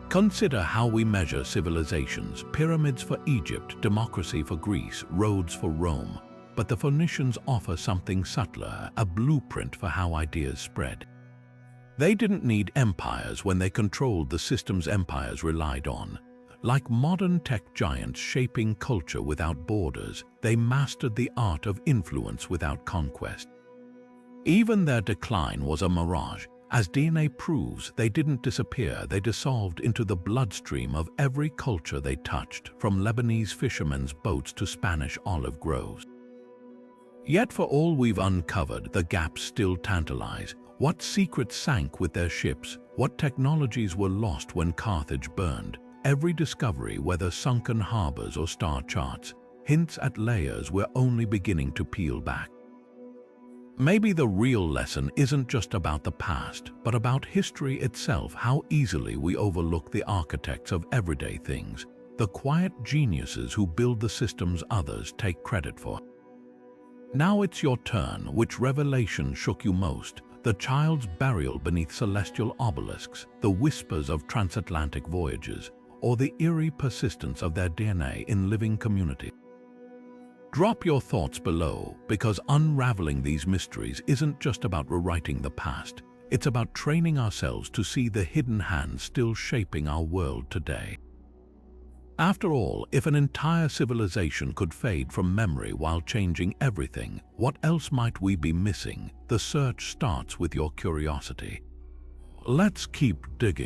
Consider how we measure civilizations: pyramids for Egypt, democracy for Greece, roads for Rome. But the Phoenicians offer something subtler, a blueprint for how ideas spread. They didn't need empires when they controlled the systems empires relied on. Like modern tech giants shaping culture without borders, they mastered the art of influence without conquest. Even their decline was a mirage. As DNA proves, they didn't disappear, they dissolved into the bloodstream of every culture they touched, from Lebanese fishermen's boats to Spanish olive groves. Yet for all we've uncovered, the gaps still tantalize. What secrets sank with their ships? What technologies were lost when Carthage burned? Every discovery, whether sunken harbors or star charts, hints at layers we're only beginning to peel back. Maybe the real lesson isn't just about the past, but about history itself, how easily we overlook the architects of everyday things, the quiet geniuses who build the systems others take credit for. Now it's your turn. Which revelation shook you most? The child's burial beneath celestial obelisks, the whispers of transatlantic voyages, or the eerie persistence of their DNA in living community? Drop your thoughts below, because unraveling these mysteries isn't just about rewriting the past. It's about training ourselves to see the hidden hands still shaping our world today. After all, if an entire civilization could fade from memory while changing everything, what else might we be missing? The search starts with your curiosity. Let's keep digging.